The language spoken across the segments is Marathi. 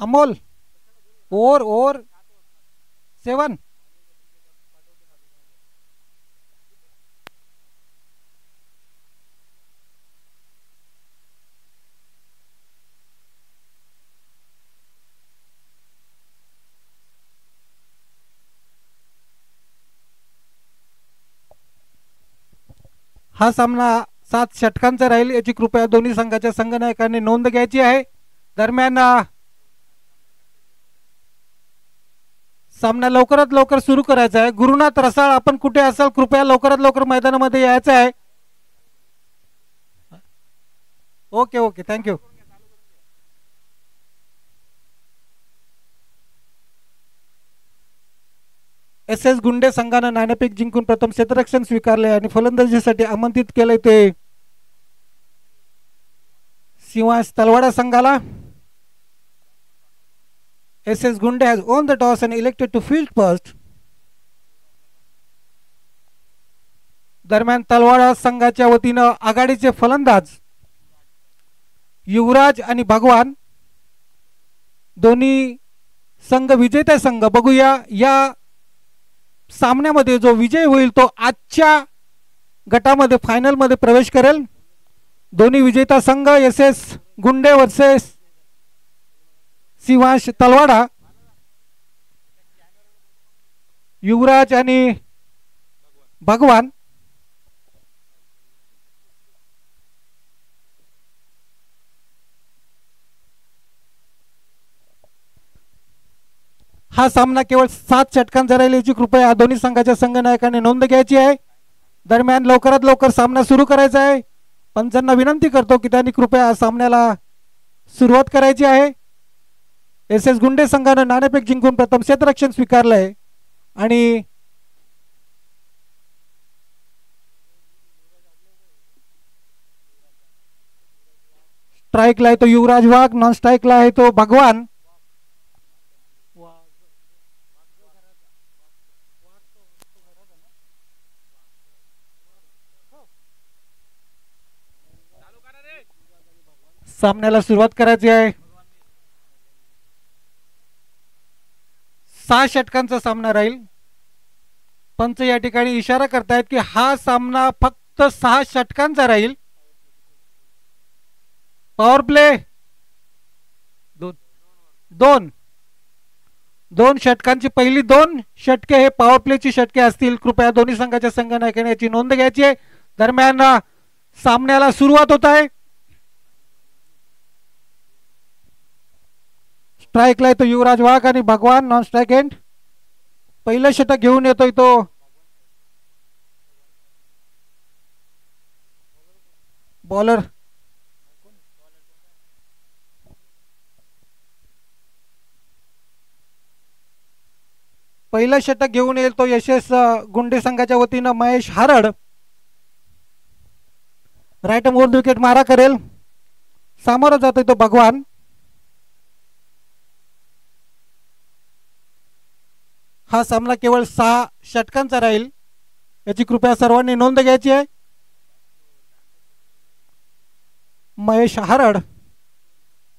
अमोल ओव्हर 7. हा सामना 7 षटकांचा राहील याची कृपया दोन्ही संघाच्या संघनायकांनी नोंद घ्यायची आहे. दरम्यान सामना लवकरात लवकर सुरू करायचा आहे. गुरुनाथ रसाळ आपण कुठे असाल कृपया लवकरात लवकर मैदानामध्ये यायचं आहे. Okay thank you. SS गुंडे संघानं नाणेफेक जिंकून प्रथम क्षेत्ररक्षण स्वीकारले आणि फलंदाजीसाठी आमंत्रित केले ते सिंहास तलवाडा संघाला. SS Gunde has won the toss and elected to field first. दरम्यान तलवाडा संघाच्या वतीनं आघाडीचे फलंदाज युवराज आणि भगवान दोन्ही संघ विजेते संघ. बघूया या सामन्यामध्ये जो विजय होईल तो आजच्या गटामध्ये फायनल मध्ये प्रवेश करेल. दोन्ही विजेता संघ SS गुंडे वर्सेस सिंहाश तलवाडा. युवराज आणि भगवान. हा सामना केवळ 7 षटकांचा राहील याची कृपया दोन्ही संघाच्या संघनायकांनी नोंद घ्यायची आहे. दरम्यान लवकरात लवकर सामना सुरू करायचा आहे. पंचांना विनंती करतो की त्यांनी कृपया सामन्याला सुरुवात करायची आहे. SS गुंडे संघानं नाणेफेक जिंकून प्रथम क्षेत्ररक्षण स्वीकारलंय आणि स्ट्राईकला आहे तो युवराज वाघ. नॉन स्ट्राईकला आहे तो भगवान. सामन्याला सुरुवात करायची आहे. 6 षटकांचा सामना राहील. पंच या ठिकाणी इशारा करतायत की हा सामना फक्त 6 षटकांचा राहील. पॉवर प्ले 2 षटकांची पहिली 2 षटके हे पॉवर प्लेची षटके असतील. कृपया दोन्ही संघाच्या संघनायकांनी याची नोंद घ्यायची आहे. दरम्यान सामन्याला सुरुवात होत आहे. स्ट्राईकला येतो युवराज वाघ आणि भगवान. Non strike end. पहिलं षटक घेऊन येतोय तो बॉलर पहिलं षटक घेऊन येईल तो SS गुंडे संघाच्या वतीनं Mahesh Harad. Right arm over wicket मारा करेल. सामोरं जातोय तो भगवान. हा सामना केवळ 6 षटकांचा राहील याची कृपया सर्वांनी नोंद घ्यायची आहे. महेश हारड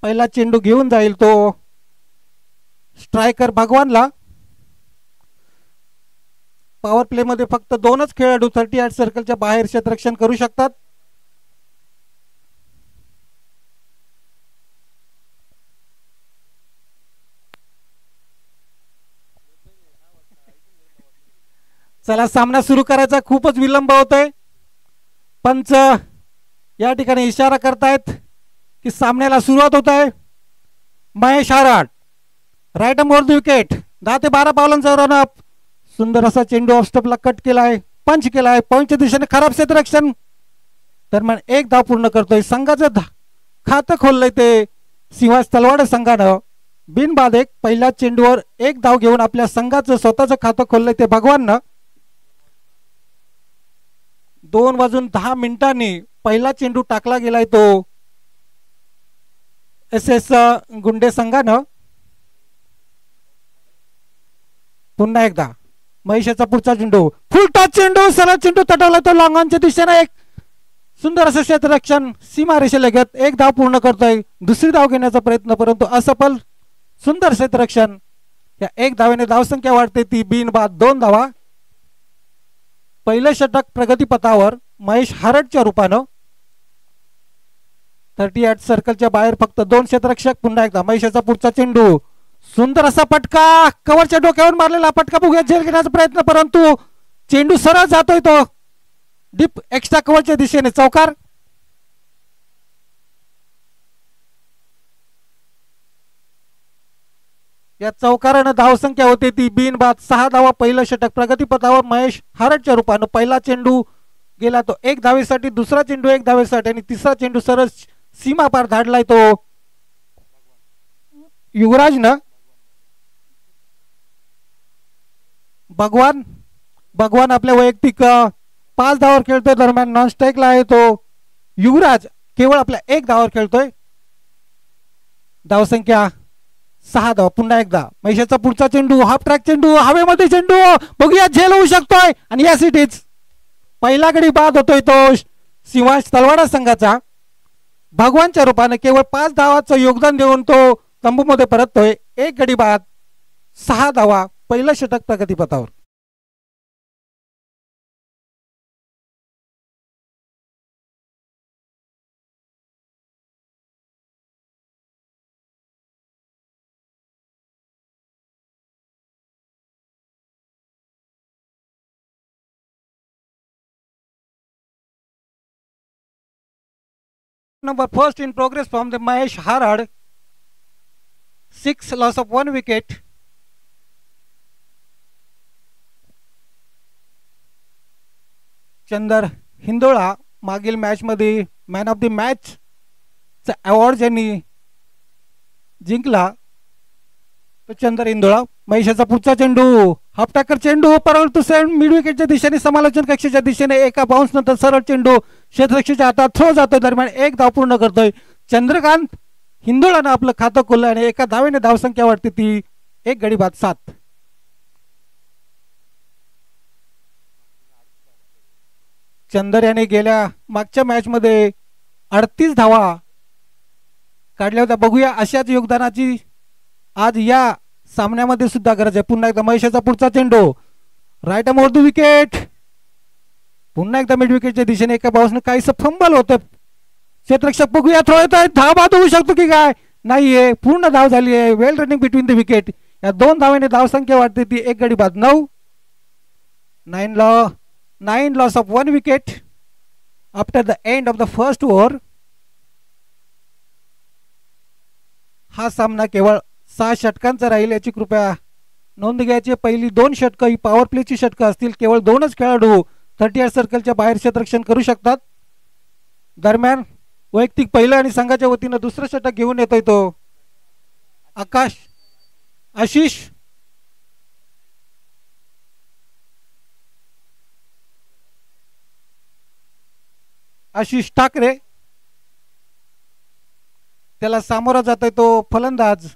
पहिला चेंडू घेऊन जाईल तो स्ट्रायकर भगवानला. पॉवर प्ले मध्ये फक्त 2च खेळाडू 38 सर्कलच्या बाहेर क्षेत्ररक्षण करू शकतात. चला सामना सुरू करायचा. खूपच विलंब होतोय. पंच या ठिकाणी इशारा करतायत की सामन्याला सुरुवात होत आहे. Mahesh Harad right arm over the wicket. 10 ते 12 पावलांचा रनअप. सुंदर असा चेंडू ऑफ स्टंपला कट केलाय. पंच केलाय. पॉईंटच्या दिशेने खराब क्षेत्ररक्षण. दरम्यान 1 धाव पूर्ण करतोय. संघाचं खातं खोललंय ते सिंहास तलवाडा संघानं. बिनबाद एक पहिल्या चेंडूवर 1 धाव घेऊन आपल्या संघाचं स्वतःचं खातं खोललंय ते भगवाननं. 2:10 पहिला चेंडू टाकला गेलाय तो SS गुंडे संघानं. पुन्हा एकदा महेशाचा पुढचा चेंडू फुल टच चेंडू. सरळ चेंडू तटवला तो लॉंग ऑनच्या दिशेने. एक सुंदर असं क्षेत्ररक्षण सीमारेषेलगत. 1 धाव पूर्ण करतोय. दुसरी धाव घेण्याचा प्रयत्न परंतु असफल. सुंदर क्षेत्ररक्षण. या 1 धावेने धावसंख्या वाढते ती बिनबाद 2 धावा. पहिलं षटक प्रगतीपथावर महेश हारडच्या रूपानं. 38 सर्कलच्या बाहेर फक्त 2 क्षेत्ररक्षक. पुन्हा एकदा महेशाचा पुढचा चेंडू, सुंदर असा फटका, कव्हरच्या डोक्यावर मारलेला फटका, बघूया झेल घेण्याचा प्रयत्न, परंतु चेंडू सरळ जातोय तो डीप एक्स्ट्रा कव्हरच्या दिशेने. चौकार. या चौकारानं धावसंख्या होते ती बिनबाद 6 धावा. पहिलं षटक प्रगतीपथावर महेश हारडच्या रूपानं. पहिला चेंडू गेला तो 1 धावेसाठी, दुसरा चेंडू 1 धावेसाठी आणि तिसरा चेंडू सरळ सीमा पार धाडलाय तो युवराजनं. भगवान आपल्या वैयक्तिक 5 धावावर खेळतोय. दरम्यान नॉन स्ट्राईकला आहे तो युवराज, केवळ आपल्या 1 धावावर खेळतोय. धावसंख्या 6 धावा. पुन्हा एकदा महेशाचा पुढचा चेंडू, हाफ ट्रॅक चेंडू, हवेमध्ये चेंडू, बघूया झेल होऊ शकतोय आणि या सिटीच पहिला गडी बाद होतोय तो शिवांश तलवाडा संघाचा. भगवानच्या रूपाने केवळ 5 धावाचं योगदान देऊन तो तंबूमध्ये परततोय. 1 गडी बाद, 6 धावा. पहिलं षटक प्रगतीपथावर. Number first in progress from the Mahesh Harad. 6 loss of 1 wicket. Chandar हिंदोळा मागील मॅच मध्ये मॅन ऑफ द मॅच चा अवॉर्ड ज्यांनी जिंकला तो चंदर हिंदोळा. महेशाचा पुढचा चेंडू, हाफ टॅकर चेंडू, परंतु मिड विकेटच्या दिशेने, समालोचन कक्षेच्या दिशेने एका बाउन्स नंतर सरळ चेंडू क्षेत्ररक्षकाच्या हातात थ्रो जातोय. दरम्यान 1 धाव पूर्ण करतोय चंद्रकांत हिंदोळानं आपलं खातं खोललं आणि एका धावेने धावसंख्या वाढते ती 1 गडी बाद 7. चंदर याने गेल्या मागच्या मॅच मध्ये 38 धावा काढल्या होत्या. बघूया अशाच योगदानाची आज या सामन्यामध्ये सुद्धा गरज आहे. पुन्हा एकदा महेशाचा पुढचा चेंडू, right arm over the wicket, पुन्हा एकदा मिड विकेटच्या दिशेने एका बाउन्सने काहीसं फंबल होतं. क्षेत्ररक्षक बघूया थ्रो येत आहे, धाव बाद होऊ शकतो की काय, नाहीये, पूर्ण धाव झाली आहे. वेल रनिंग बिटवीन द विकेट. या 2 धावेने धावसंख्या वाढते ती 1 गडी बाद 9. 9 loss of 1 wicket after the end of the first over. हा सामना केवळ 6 षटकांचा राहील याची कृपया नोंद घ्यायची. पहिली 2 षटकं ही पॉवर प्लेची षटकं असतील. केवळ 2च खेळाडू 38 सर्कलच्या बाहेर क्षेत्ररक्षण करू शकतात. दरम्यान वैयक्तिक पहिलं आणि संघाच्या वतीनं दुसरं षटक घेऊन येतोय तो आशिष ठाकरे. त्याला सामोरा जातोय तो फलंदाज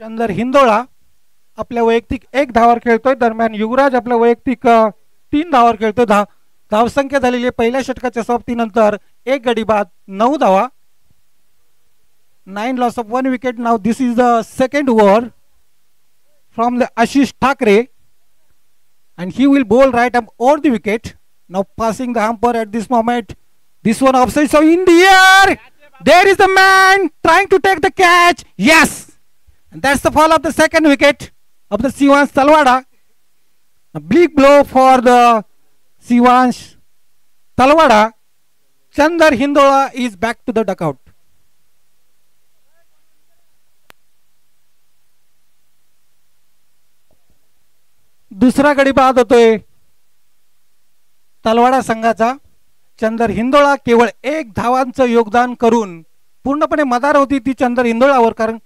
चंदर हिंदोळा. आपल्या वैयक्तिक 1 धावावर खेळतोय. दरम्यान युवराज आपल्या वैयक्तिक 3 धावावर खेळतोय. धावसंख्या झालेली पहिल्या षटकाच्या समाप्तीनंतर 1 गडी बाद 9 धावा. 9 loss of 1 wicket. Now this is the second over from the Ashish Thakre and he will bowl right arm over the wicket. Now passing the umpire at this moment. This one offside, so in the air. There is the man trying to take the catch. Yes, and that's the fall of the second wicket of the Shivansh Talwada. A big blow for the Shivansh Talwada. Chandar Hindola is back to the dugout. दुसरा गडी बाद होतोय तलवाडा संघाचा. चंदर हिंदोळा केवळ 1 धावांचं योगदान करून पूर्णपणे मदार होती ती चंदर हिंदोळावर. कारण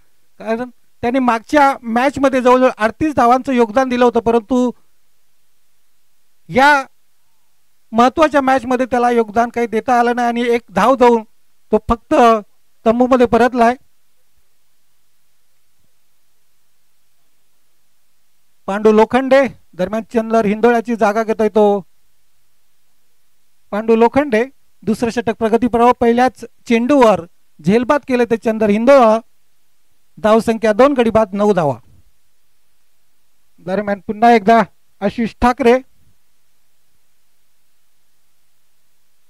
त्याने मागच्या मॅच मध्ये जवळजवळ 38 धावांचं योगदान दिलं होतं, परंतु या महत्वाच्या मॅच मध्ये त्याला योगदान काही देता आलं नाही आणि 1 धाव देऊन तो फक्त तंबूमध्ये परतलाय. पांडू लोखंडे. दरम्यान चंदर हिंदोळ्याची जागा घेतोय तो पांडू लोखंडे. दुसरं षटक प्रगतीपथावर पहिल्याच चेंडूवर झेलबाद केले ते चंदर हिंदोळा. धावसंख्या 2 गडी बाद 9 धावा. दरम्यान पुन्हा एकदा आशिष ठाकरे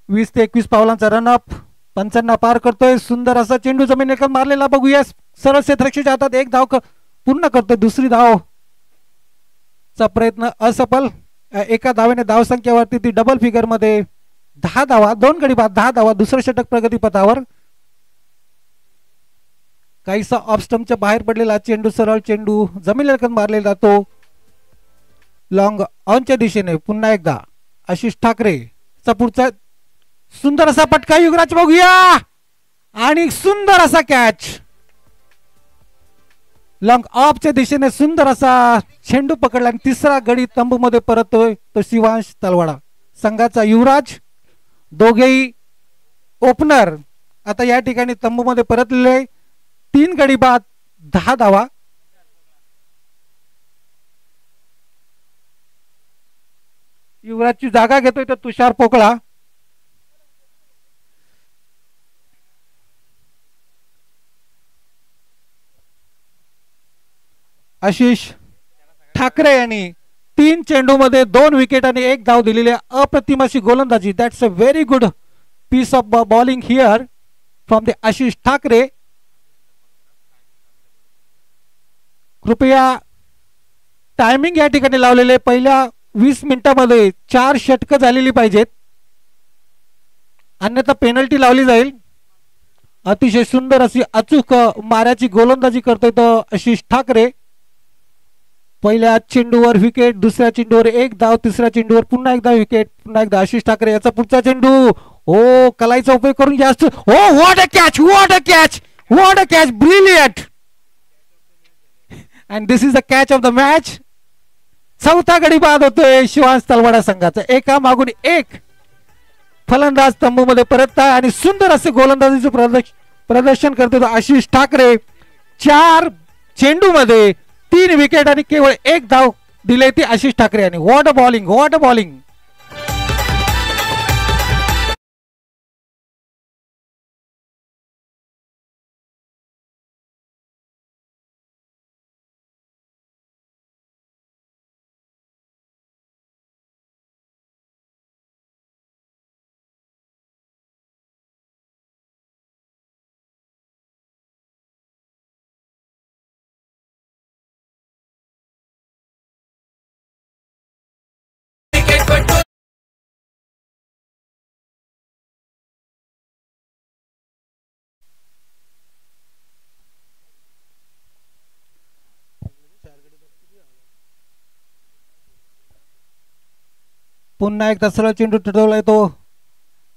20 ते 21 पावलांचा रनअप. पंचांना पार करतोय. सुंदर असा चेंडू जमिनीवर मारलेला बघूया. सरळ क्षेत्ररक्षकाच्या हातात एक धाव पूर्ण करतोय. दुसरी धाव चा प्रयत्न असफल. एका धावेने धावसंख्येवरती ती डबल फिगर मध्ये 10 धावा. 2 गडी बाद 10 धावा. दुसरं षटक प्रगतीपथावर. काहीसा ऑफ स्टंपच्या बाहेर पडलेला चेंडू सरळ चेंडू जमिनीवर मारलेला तो लॉंग ऑनच्या दिशेने. पुन्हा एकदा आशिष ठाकरे चा पुढचा सुंदर असा पटका युवराज बघूया आणि सुंदर असा कॅच. लॉंग ऑफच्या दिशेने सुंदर असा चेंडू पकडला आणि तिसरा गडी तंबू मध्ये परततोय तो शिवांश तलवाडा संघाचा युवराज. दोघेही ओपनर आता या ठिकाणी तंबू मध्ये परतलेले. 3 गडी बाद 10 धावा. युवराजची जागा घेतोय तो तुषार पोकळा. आशिष ठाकरे यांनी 3 चेंडू मध्ये 2 विकेट आणि 1 धाव दिलेली अप्रतिम अशी गोलंदाजी. That's a very good piece of bowling here from the Ashish Thackeray. कृपया टायमिंग या ठिकाणी लावलेले. पहिल्या 20 मिनिटांमध्ये 4 षटकं झालेली पाहिजेत, अन्यथा पेनल्टी लावली जाईल. अतिशय सुंदर अशी अचूक माऱ्याची गोलंदाजी करतोय तो आशिष ठाकरे. पहिल्या चेंडूवर विकेट, दुसऱ्या चेंडूवर 1 धाव, तिसऱ्या चेंडूवर पुन्हा एकदा विकेट. पुन्हा एकदा आशिष ठाकरे याचा पुढचा चेंडू. हो कलाईचा उपयोग करून जास्त. हो what a catch, what a catch, what a catch, brilliant. And this is the catch of the match. चौथा गडी बाद होतोय शिवांश तलवाडा संघाचा. एका मागून एक फलंदाज तंबूमध्ये परतताय आणि सुंदर असे गोलंदाजीचे प्रदर्शन करतो तो आशिष ठाकरे. 4 चेंडू मध्ये 3 विकेट आणि केवळ 1 धाव दिले ती आशिष ठाकरे यांनी. What a bowling, what a bowling. पुन्हा एकदा सरळ चेंडू ठरवलाय तो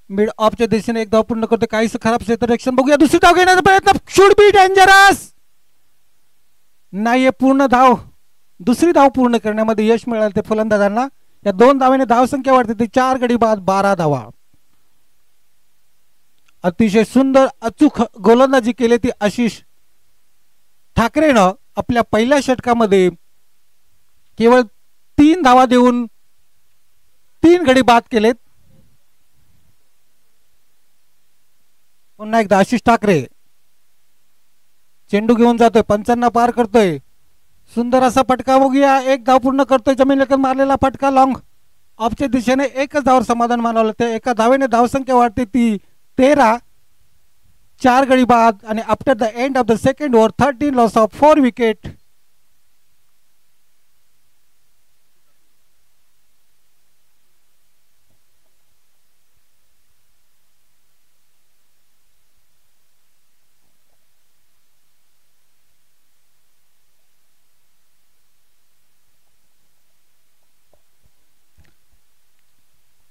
मिड ऑफच्या दिशेने. एक धाव पूर्ण करतो. काहीच खराब क्षेत्ररक्षण बघूया. दुसरी धाव घेण्याचा प्रयत्न. Should be dangerous. नाहीये पूर्ण धाव. दुसरी धाव पूर्ण करण्यामध्ये यश मिळालं ते फलंदाजांना. या 2 धावेने धावसंख्या वाढते ती 4 गडी बाद 12 धावा. अतिशय सुंदर अचूक गोलंदाजी केली ती आशिष ठाकरेनं. आपल्या पहिल्या षटकामध्ये केवळ 3 धावा देऊन 3 गडी बाद केलेत. पुन्हा एकदा आशिष ठाकरे चेंडू घेऊन जातोय. 55 पार करतोय. सुंदर असा फटका बघूया. 1 धाव पूर्ण करतोय. जमिनीवर मारलेला फटका लॉंग ऑफच्या दिशेने. 1च धावावर समाधान मानवलं. ते एका धावेने धावसंख्या वाढते ती 13. 4 गडी बाद आणि after the end of the second over 13 loss of 4 wicket.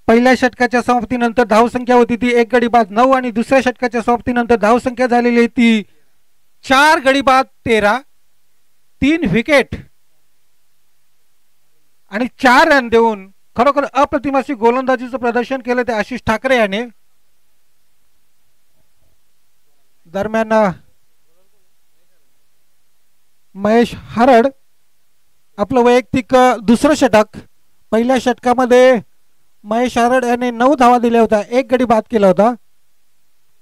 पहिल्या षटकाच्या समाप्तीनंतर धावसंख्या होती ती 1 गडी बाद 9 आणि दुसऱ्या षटकाच्या समाप्तीनंतर धावसंख्या झालेली ती 4 गडी बाद 13. 3 विकेट आणि 4 रन देऊन खरोखर अप्रतिम अशी गोलंदाजीचं प्रदर्शन केलं ते आशिष ठाकरे याने. दरम्यान महेश हरड आपलं वैयक्तिक दुसरं षटक. पहिल्या षटकामध्ये महेश हरड याने 9 धावा दिल्या होत्या. 1 गडी बाद केला होता.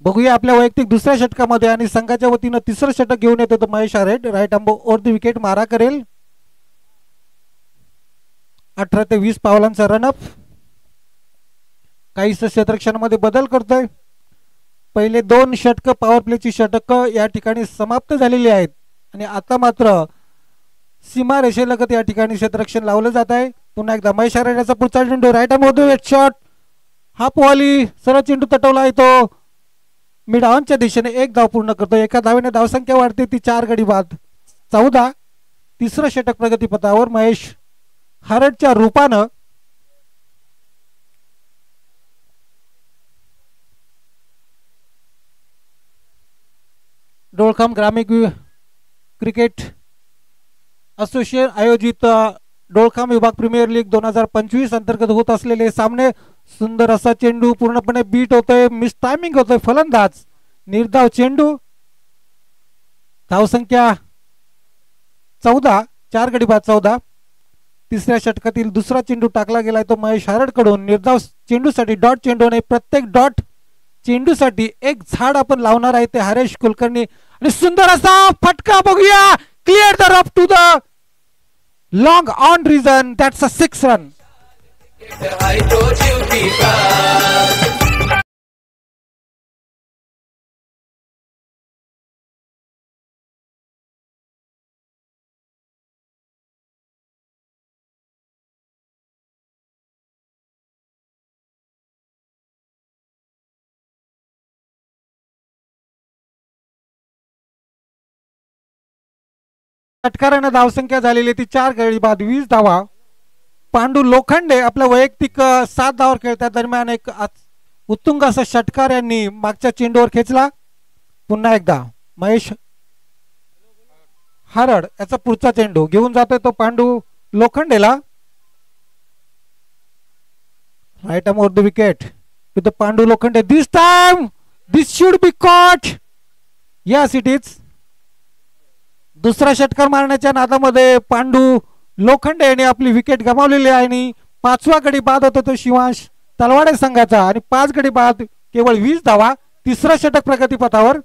बघूया आपल्या वैयक्तिक दुसऱ्या षटकामध्ये आणि संघाच्या वतीनं तिसरं षटक घेऊन येतो तो महेश आरेड. राईट आंबो ओव्हर द विकेट मारा करेल. 18 ते 20 पावलांचा रनअप. काहीच क्षेत्ररक्षणामध्ये बदल करतोय. पहिले 2 षटक पॉवर प्लेची षटक या ठिकाणी समाप्त झालेली आहेत आणि आता मात्र सीमा रेषेलगत या ठिकाणी क्षेत्ररक्षण लावलं जात आहे. पुन्हा एकदा महेश आरेड्याचा पुढचा चेंडू right arm shot. Half volley सरळ चेंडू तटवला येतो. मिड ऑनच्या दिशेने 1 धाव पूर्ण करतो. एका धावेने धावसंख्या वाढते ती 4 गडी बाद 14. तिसरं षटक प्रगतीपथावर महेश हारडच्या रूपानं. डोळखाम ग्रामीण क्रिकेट असोसिएशन आयोजित डोळखाम विभाग प्रीमियर लीग 2025 अंतर्गत होत असलेले सामने. सुंदर असा चेंडू पूर्णपणे बीट होतोय. मिस टायमिंग होतोय. फलंदाज निर्धाव चेंडू. धावसंख्या 14. 4 गडी बाद 14. तिसऱ्या षटकातील दुसरा चेंडू टाकला गेलाय तो महेश हारडकडून. निर्धाव चेंडूसाठी डॉट चेंडूने प्रत्येक डॉट चेंडूसाठी एक झाड आपण लावणार आहे ते हरेश कुलकर्णी. आणि सुंदर असा फटका बघूया. Clear the rough to the long on region. That's a 6 run. षटकारानं धावसंख्या झालेली ती 4 गडी बाद 20 धावा. पांडू लोखंडे आपल्या वैयक्तिक 7 धावावर खेळत्या दरम्यान एक उत्तुंग असा षटकार यांनी मागच्या चेंडूवर खेचला. पुन्हा एकदा महेश हारड याचा पुढचा चेंडू घेऊन जातोय तो पांडू लोखंडेला. Right arm over the wicket to the Pandu Lokhande. This time this should be caught. Yes it is. दुसरा षटकार मारण्याच्या नादामध्ये पांडू लोखंडे यांनी आपली विकेट गमावलेली आहे आणि 5वा गडी बाद होतो तो शिवांश तलवाडे संघाचा आणि 5 गडी बाद केवळ 20 धावा. तिसरा षटक प्रगतीपथावर.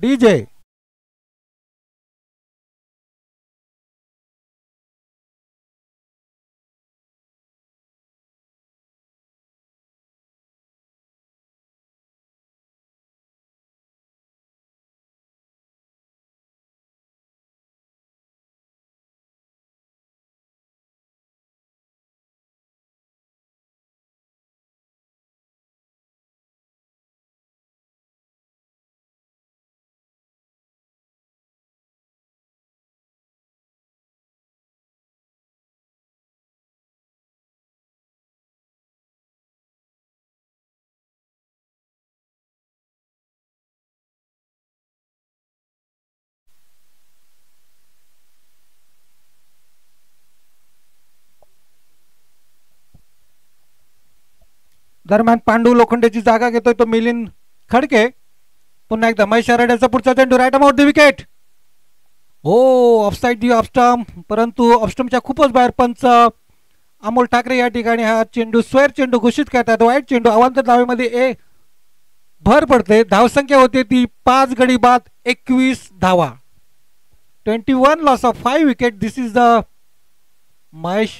डीजे दरम्यान पांडू लोखंडेची जागा घेतोय तो मिलिंद खडके. पुन्हा एकदा महेश आरेड्याचा पुढचा चेंडू right arm over the wicket. हो ऑफसाइड दी ऑफस्टंप. परंतु ऑफस्टंपच्या खूपच बाहेर. पंच अमोल ठाकरे या ठिकाणी हा चेंडू स्क्वेअर चेंडू घोषित करतात. वाईट चेंडू. अवांतर धावेमध्ये भर पडते. धावसंख्या होते ती 5 गडी बाद 21 धावा. 21 loss of 5 wicket. This is the Mahesh.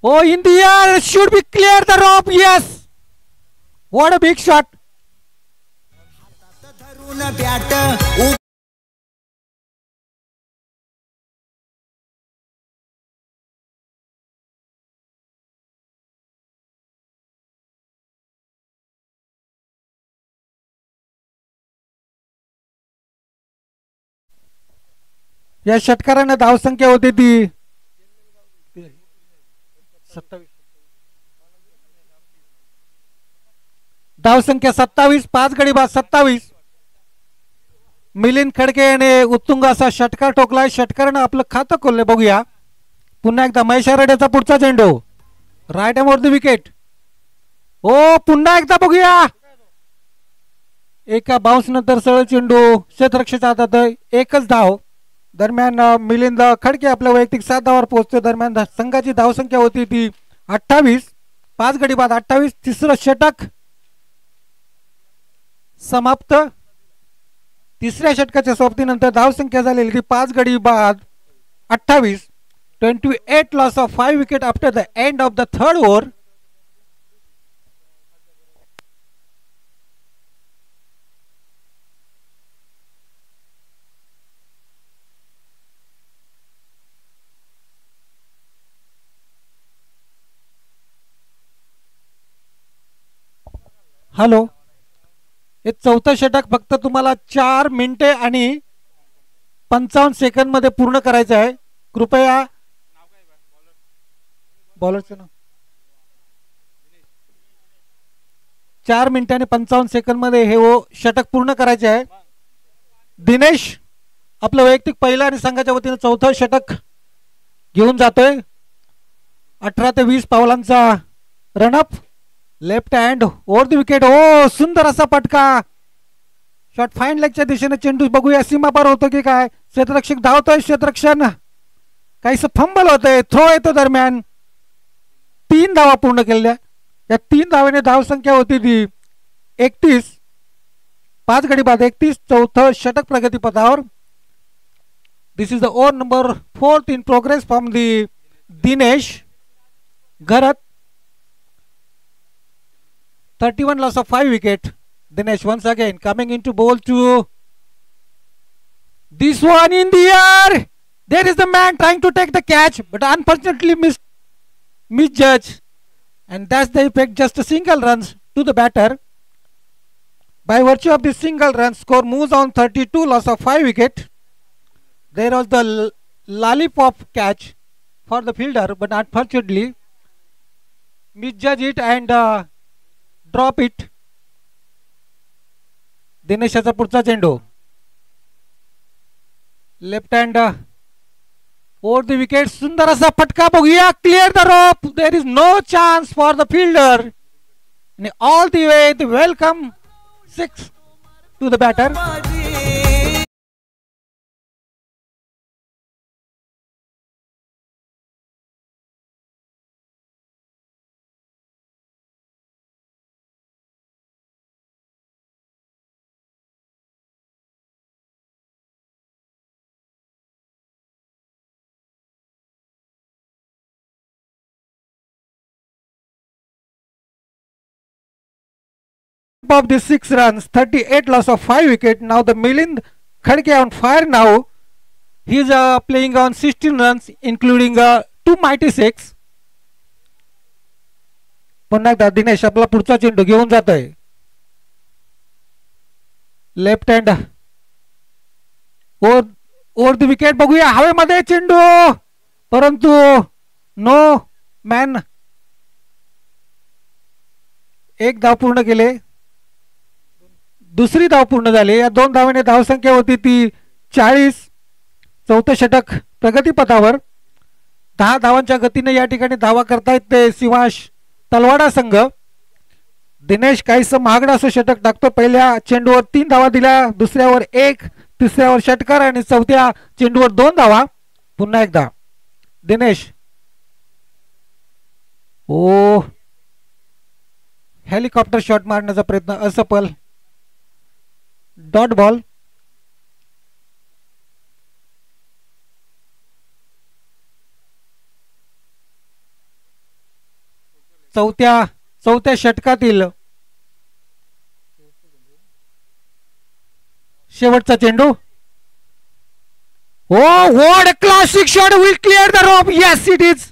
Oh, in the air, it should be clear the rope. Yes. What a big shot. या षटकाराने धावसंख्या होती ती 27. धावसंख्या 27. 5 गडी बाद 27. मिलिंद खडके याने उत्तुंग असा षटकार ठोकलाय. षटकारानं आपलं खातं खोलले. बघूया पुन्हा एकदा महेश आरेड्याचा पुढचा चेंडू right arm over the wicket. Oh पुन्हा एकदा बघूया. एका बाउन्स नंतर सरळ चेंडू क्षेत्ररक्षकाच्या हातात. एकच धाव. दरम्यान मिलिंद खडके आपल्या वैयक्तिक 7 धावावर पोहोचतो. दरम्यान संघाची धावसंख्या होती ती 28. 5 गडी बाद 28. तिसरं षटक समाप्त. तिसऱ्या षटकाच्या समाप्तीनंतर धावसंख्या झालेली ती 5 गडी बाद 28. 28 loss of 5 wicket after the end of the third over. Hello, हे चौथं षटक फक्त तुम्हाला 4 मिनिटे आणि 55 सेकंद मध्ये पूर्ण करायचं आहे. कृपया बॉलरचं नाव 4 मिनिटे आणि 55 सेकंद मध्ये हे षटक पूर्ण करायचे आहे. दिनेश आपलं वैयक्तिक पहिलं आणि संघाच्या वतीने चौथं षटक घेऊन जातोय. 18 ते 20 पावलांचा run up. Left hand over the wicket. हो, सुंदर असा पटका. शॉट फाईन लेगच्या दिशेने चेंडू बघूया सीमा पार होतो की काय. क्षेत्ररक्षक धावतोय. क्षेत्ररक्षण काहीस फंबल होतंय. थ्रो येतो दरम्यान. 3 धावा पूर्ण केलेल्या. या 3 धावेने धावसंख्या होती ती 31. 5 गडी बाद 31. चौथं षटक प्रगतीपथावर. This is the over number 4 in progress from the Dinesh Gharat. 31 loss of 5 wicket. Dinesh once again coming into bowl to this one in the air. There is the man trying to take the catch, but unfortunately misjudge, and that's the effect. Just a single runs to the batter. By virtue of this single run, score moves on 32 loss of 5 wicket. There was the lollipop catch for the fielder, but unfortunately misjudge it and drop it. दिनेशाचा पुढचा चेंडू. Left hand over the wicket. सुंदर असा फटका बघूया. Clear the rope. There is no chance for the fielder. All the way the welcome 6 to the batter. Of the 6 runs, 38 loss of 5 wicket. Now the Milind Khadke on fire now. He's playing on 16 runs, including 2 mighty 6. पुन्हा एकदा दिनेश आपला पुढचा चेंडू घेऊन जातोय. Left hand over the wicket बघूया. हवेमध्ये चेंडू, परंतु नो मॅन. एक धाव पूर्ण केले. दुसरी धाव पूर्ण झाली. या 2 धावांनी धावसंख्या होती ती 40. चौथं षटक प्रगतीपथावर. 10 धावांच्या गतीने या ठिकाणी धावा करतायत ते शिवाश तलवाडा संघ. दिनेश काहीस महागडा असं षटक टाकतो. पहिल्या चेंडूवर 3 धावा दिल्या, दुसऱ्यावर 1, तिसऱ्यावर षटकार आणि चौथ्या चेंडूवर 2 धावा. पुन्हा एकदा दिनेश. ओ, हेलिकॉप्टर शॉट मारण्याचा प्रयत्न असफल. Dot ball. चौथ्या षटकातील शेवटचा चेंडू. Oh, what a classic shot. Will clear the rope. Yes, it is.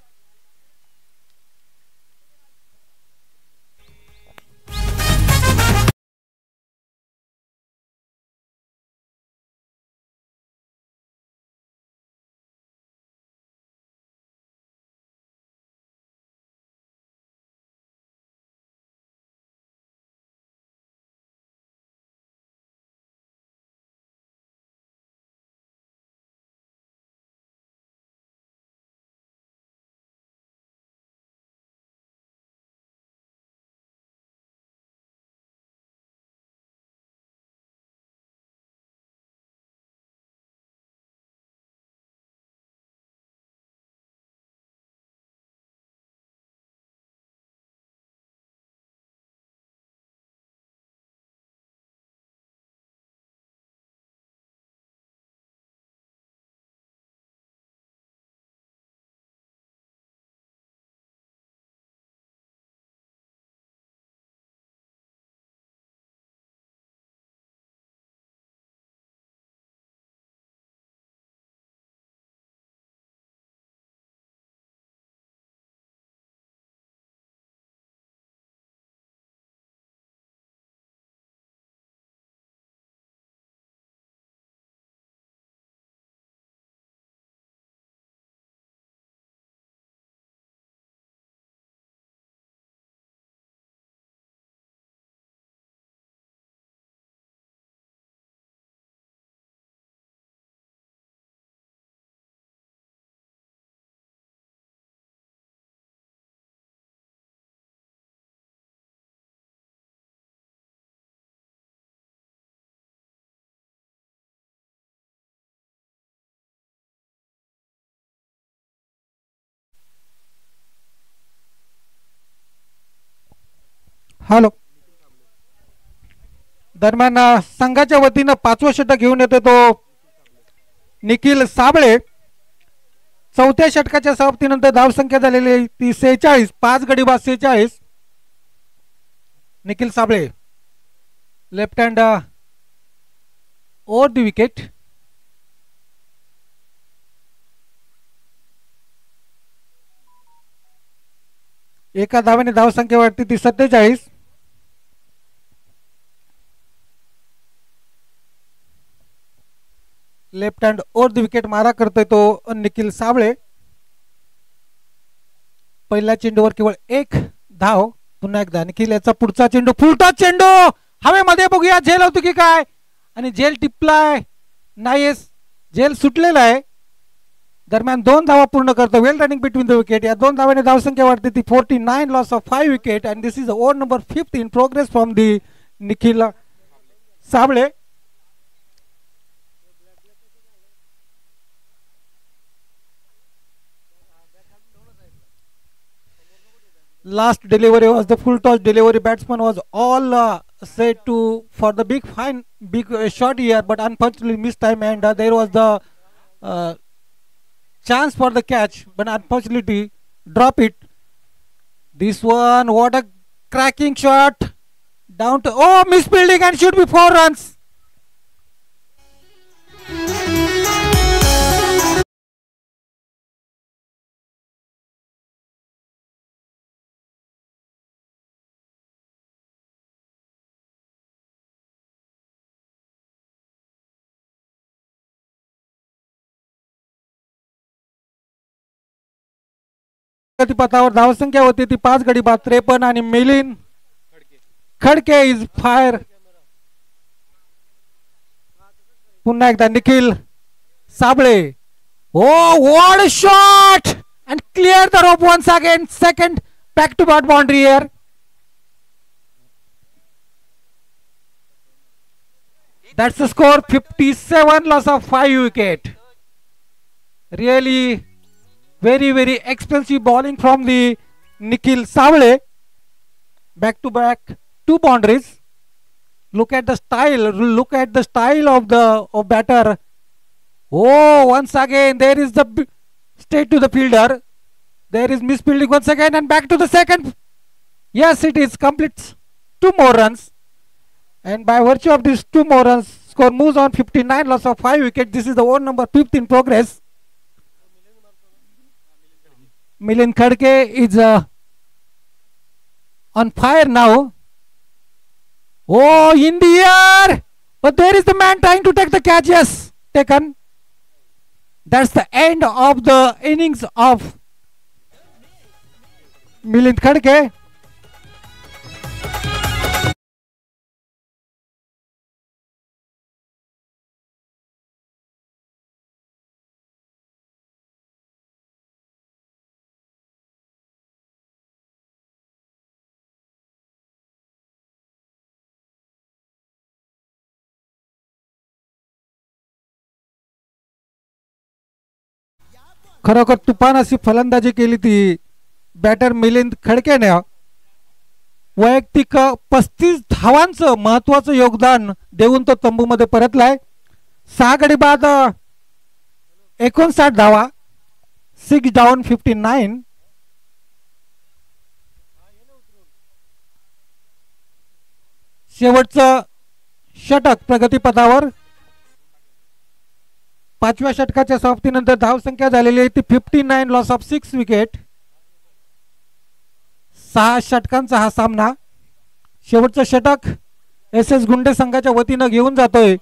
Hello. दरम्यान संघाच्या वतीनं 5वं षटक घेऊन येतो तो निखिल साबळे. 4थ्या षटकाच्या समाप्तीनंतर धावसंख्या झालेली ती 46. 5 गडी बाद 46. Nikhil Sable left hand over the wicket. एका धावेने धावसंख्या वाढते ती 47. Left hand over the wicket मारा करतोय तो निखिल साबळे. पहिल्या चेंडूवर केवळ 1 धाव. पुन्हा एकदा निखिल याचा पुढचा चेंडू फुलटॉस चेंडू हवेमध्ये. बघूया झेल होती की काय, आणि झेल टिपलाय नाही, झेल सुटलेला आहे. दरम्यान 2 धावा पूर्ण करतो. Well running between the wicket. या 2 धावाने धावसंख्या वाढते ती 49. Loss of 5 wicket and this is over number 5 in progress from the Nikhil Sable. Last delivery was the full toss delivery. Batsman was all set to for the big shot here, but unfortunately missed time, and there was the chance for the catch, but unfortunately drop it. This one, what a cracking shot down to misfielding and should be 4 runs. पथावर धावसंख्या होती ती 5 गडी बाद 53. आणि मिलिंद खडके इज फायर. पुन्हा एकदा Nikhil Sable. What a shot and clear the rope once again. Second back to back boundary here. That's the score. 57. Loss of 5 wicket. Really very expensive bowling from the Nikhil Savle. Back to back 2 boundaries. Look at the style. Look at the style of the batter. Once again there is the straight to the fielder. There is misfielding once again and back to the second. Yes, it is complete. 2 more runs, and by virtue of these 2 more runs, score moves on 59. Loss of 5 wicket. This is the over number 5 in progress. Milind Khadke is on fire now. In the air, but there is the man trying to take the catch. Yes, taken. That's the end of the innings of Milind Khadke. खरोखर तुफान अशी फलंदाजी केली ती बॅटर मिलिंद खडकेने. वैयक्तिक 35 धावांचं महत्वाचं योगदान देऊन तो तंबूमध्ये परतलाय. 6 गडी बाद 59 धावा. 6 डाऊन 59. शेवटचं षटक प्रगतीपथावर. 5व्या षटकाच्या समाप्तीनंतर धावसंख्या झालेली आहे ती 59. Loss of 6 wicket. 6 षटकांचा हा सामना. शेवटचं षटक एस गुंडे संघाच्या वतीनं घेऊन जातोय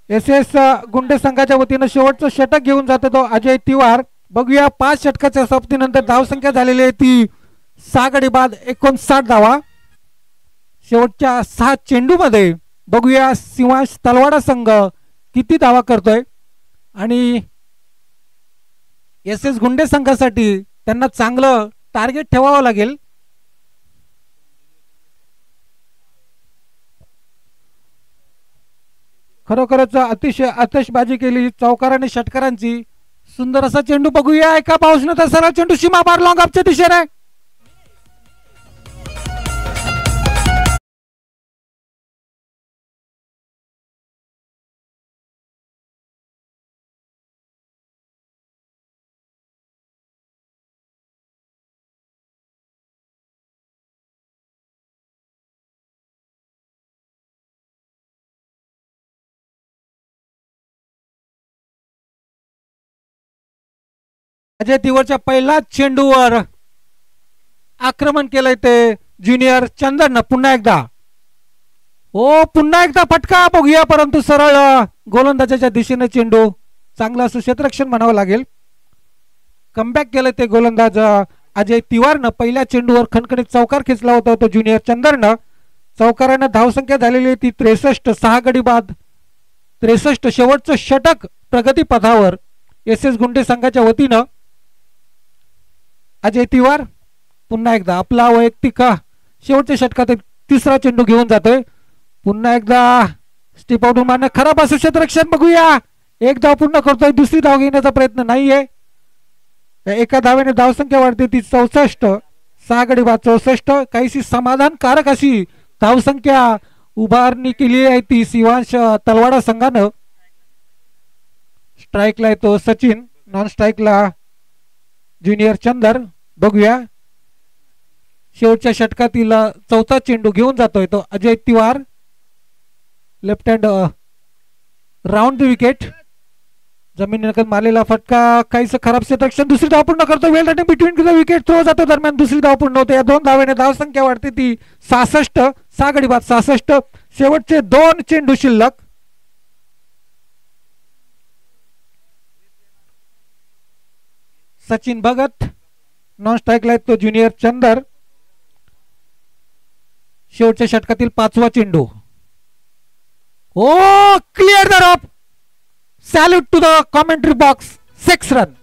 एस गुंडे संघाच्या वतीनं शेवटचं षटक घेऊन जातो तो अजय तिवार. बघूया 5 षटकाच्या समाप्तीनंतर धावसंख्या झालेली आहे ती 6 गडी बाद 59 धावा. शेवटच्या 6 चेंडू मध्ये बघूया शिवांश तलवाडा संघ किती धावा करतोय. आणि एस गुंडे संघासाठी त्यांना चांगलं टार्गेट ठेवावं लागेल. खरोखरच अतिशय आतषबाजी केली चौकाराने षटकारांची. सुंदर असा चेंडू बघूया एका पाऊसनं तर सरळ चेंडू सीमा पार लॉंग अपच्या दिशेने. अजय तिवरच्या पहिल्याच चेंडूवर आक्रमण केलंय ते ज्युनियर चंदन. पुन्हा एकदा पुन्हा एकदा फटका बघूया परंतु सरळ गोलंदाजाच्या दिशेने चेंडू. चांगलं असं क्षेत्ररक्षण म्हणावं लागेल. कमबॅक केलं ते गोलंदाज अजय तिवारनं. पहिल्या चेंडूवर खणखणीत चौकार खेचला होता तो ज्युनियर चंदरनं. चौकारानं धावसंख्या झालेली ती 63. 6 गडी बाद 63. शेवटचं षटक प्रगती पथावर एस एस गुंडे संघाच्या वतीनं. अजय तिवार पुन्हा एकदा आपला वैयक्तिक शेवटच्या षटकात तिसरा चेंडू घेऊन जातोय. पुन्हा एकदा स्टिप आउट मारणे खराब असं क्षेत्ररक्षण बघूया. एक धाव पूर्ण करतोय. दुसरी धाव घेण्याचा प्रयत्न नाहीये. एका धावेने धावसंख्या वाढते ती 64. 6 गडी बाद 64. काहीशी समाधानकारक अशी धावसंख्या उभारणी केली आहे ती शिवांश तलवाडा संघानं. स्ट्राईकला येतो सचिन. नॉन स्ट्राईकला ज्युनियर चंदर. बघूया शेवटच्या षटकातील चौथा चेंडू घेऊन जातोय तो Ajay Tiwar. Left hand round the wicket. जमिनीनकत मारलेला फटका काहीच खराब क्षेत्ररक्षण. दुसरी धाव पूर्ण करतो. Well running between the wicket throw जातो. दरम्यान दुसरी धाव पूर्ण होते. या 2 धावेने धावसंख्या वाढते ती 66. 6 गडी बाद 66. शेवटचे 2 चेंडू शिल्लक. सचिन भगत नॉन स्ट्राईकला येतो ज्युनियर चंदर. शेवटच्या षटकातील 5वा चेंडू. Clear the rope. Salute to the commentary box. 6 run.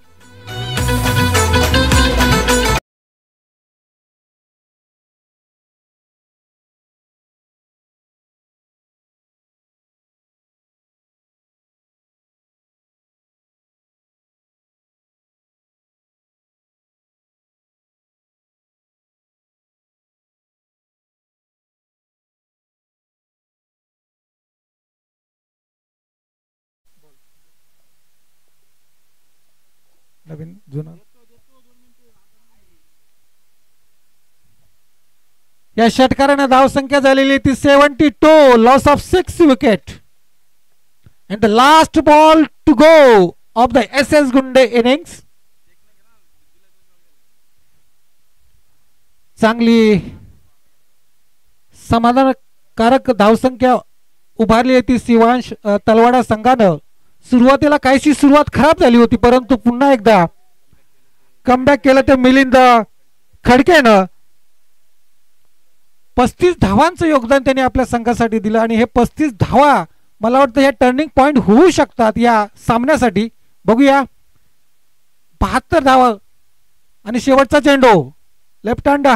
नवीन जुना या षटकाराने धावसंख्या झालेली ती 72. Loss of 6 wicket. And the last ball to go of the S S Gunde innings. चांगली समाधानकारक धावसंख्या उभारली आहे ती शिवांश तलवाडा संघानं. सुरुवातीला काहीशी सुरुवात खराब झाली होती परंतु पुन्हा एकदा कमबॅक केलं ते मिलिंद खडकेनं. 35 धावांचं योगदान त्यांनी आपल्या संघासाठी दिलं आणि हे 35 धावा मला वाटतं या टर्निंग पॉइंट होऊ शकतात या सामन्यासाठी. बघूया 72 धावा आणि शेवटचा चेंडू left hand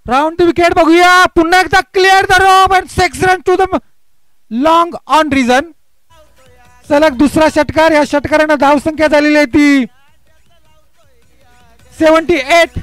round the wicket. बघूया पुन्हा एकदा clear the rope and 6 run to the long on region. सलग दुसरा षटकार. या षटकारानं धावसंख्या झालेली आहे ती 78.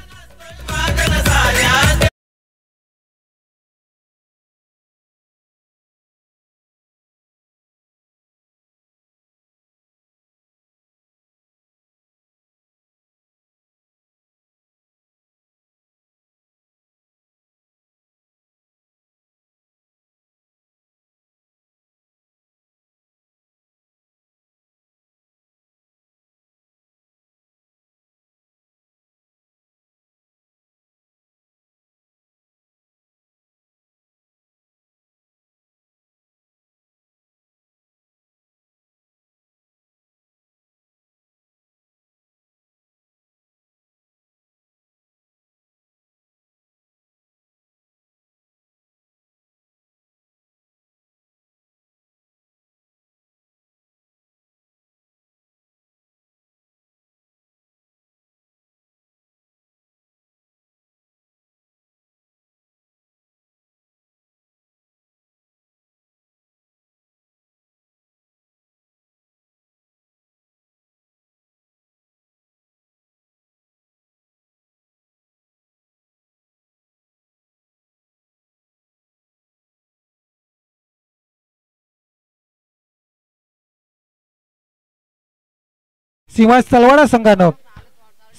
शिवास तलवाडा संघानं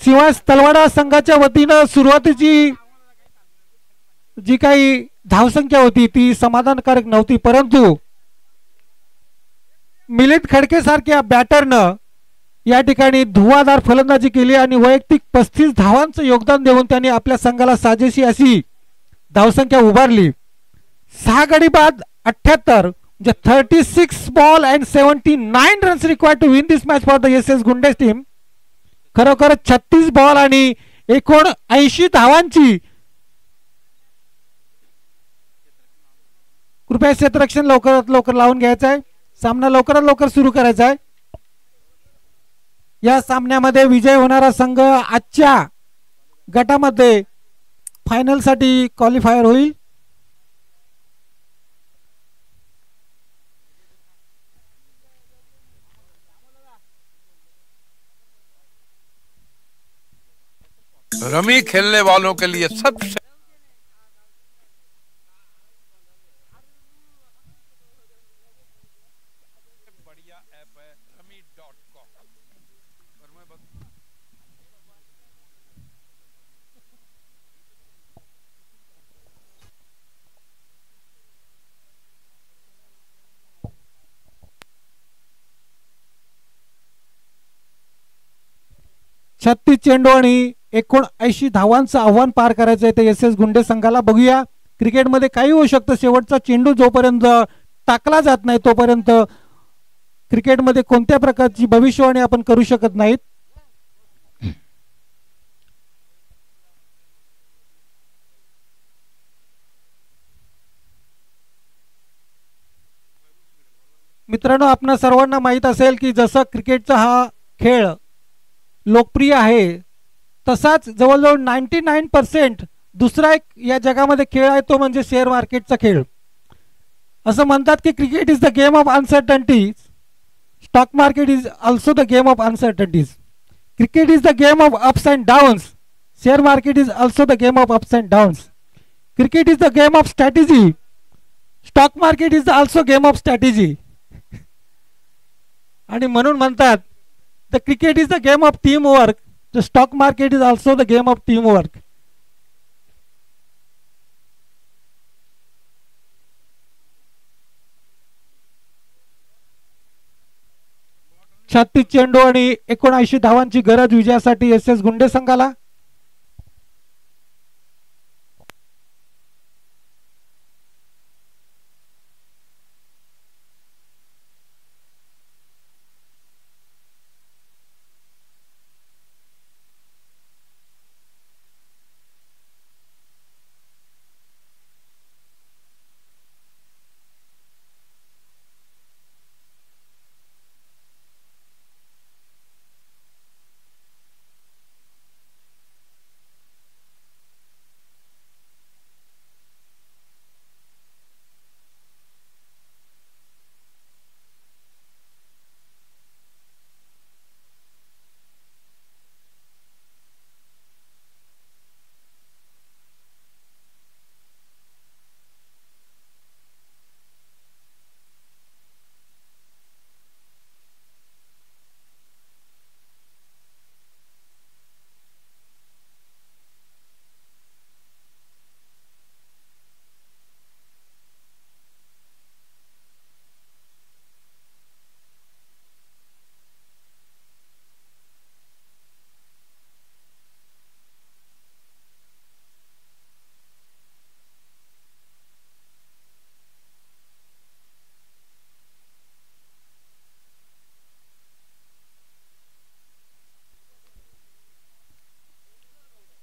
शिवास तलवाडा संघाच्या वतीनं सुरुवातीची जी काही धावसंख्या होती ती समाधानकारक नव्हती, परंतु मिलिंद खडके सारख्या बॅटरनं या ठिकाणी धुवाधार फलंदाजी केली आणि वैयक्तिक 35 धावांचं योगदान देऊन त्यांनी आपल्या संघाला साजेशी अशी धावसंख्या उभारली. 6 गडी बाद 78 म्हणजे 36 ball and 79 runs required to win this match for the SS Gunde's team. खरोखर 36 बॉल आणि 79 धावांची. कृपया क्षेत्ररक्षण लवकरात लवकर लावून घ्यायचं आहे. सामना लवकरात लवकर सुरू करायचा आहे. या सामन्यामध्ये विजय होणारा संघ आजच्या गटामध्ये फायनल साठी क्वालिफायर होईल. रमी खेलने वालों के लिए सबसे बढ़िया ऐप है Rummy.com. छत्तीस चेंडू आणि 79 धावांचं आव्हान पार करायचं आहे ते SS गुंडे संघाला. बघूया क्रिकेटमध्ये काही होऊ शकतं. शेवटचा चेंडू जोपर्यंत टाकला जात नाही तोपर्यंत क्रिकेटमध्ये कोणत्या प्रकारची भविष्यवाणी आपण करू शकत नाहीत. मित्रांनो, आपणा सर्वांना माहित असेल की जसं क्रिकेटचा हा खेळ लोकप्रिय आहे तसाच जवळजवळ 99% दुसरा एक या जगामध्ये खेळ आहे तो म्हणजे शेअर मार्केटचा खेळ. असं म्हणतात की cricket is the game of uncertainties. Stock market is also the game of uncertainties. Cricket is the game of ups and downs. Share market is also the game of ups and downs. Cricket is the game of strategy. Stock market is also game of strategy. आणि म्हणून म्हणतात the cricket is the game of team work. The stock market is also the game of team work. छत्तीस चेंडू आणि 79 धावांची गरज विजयासाठी SS गुंडे संघाला.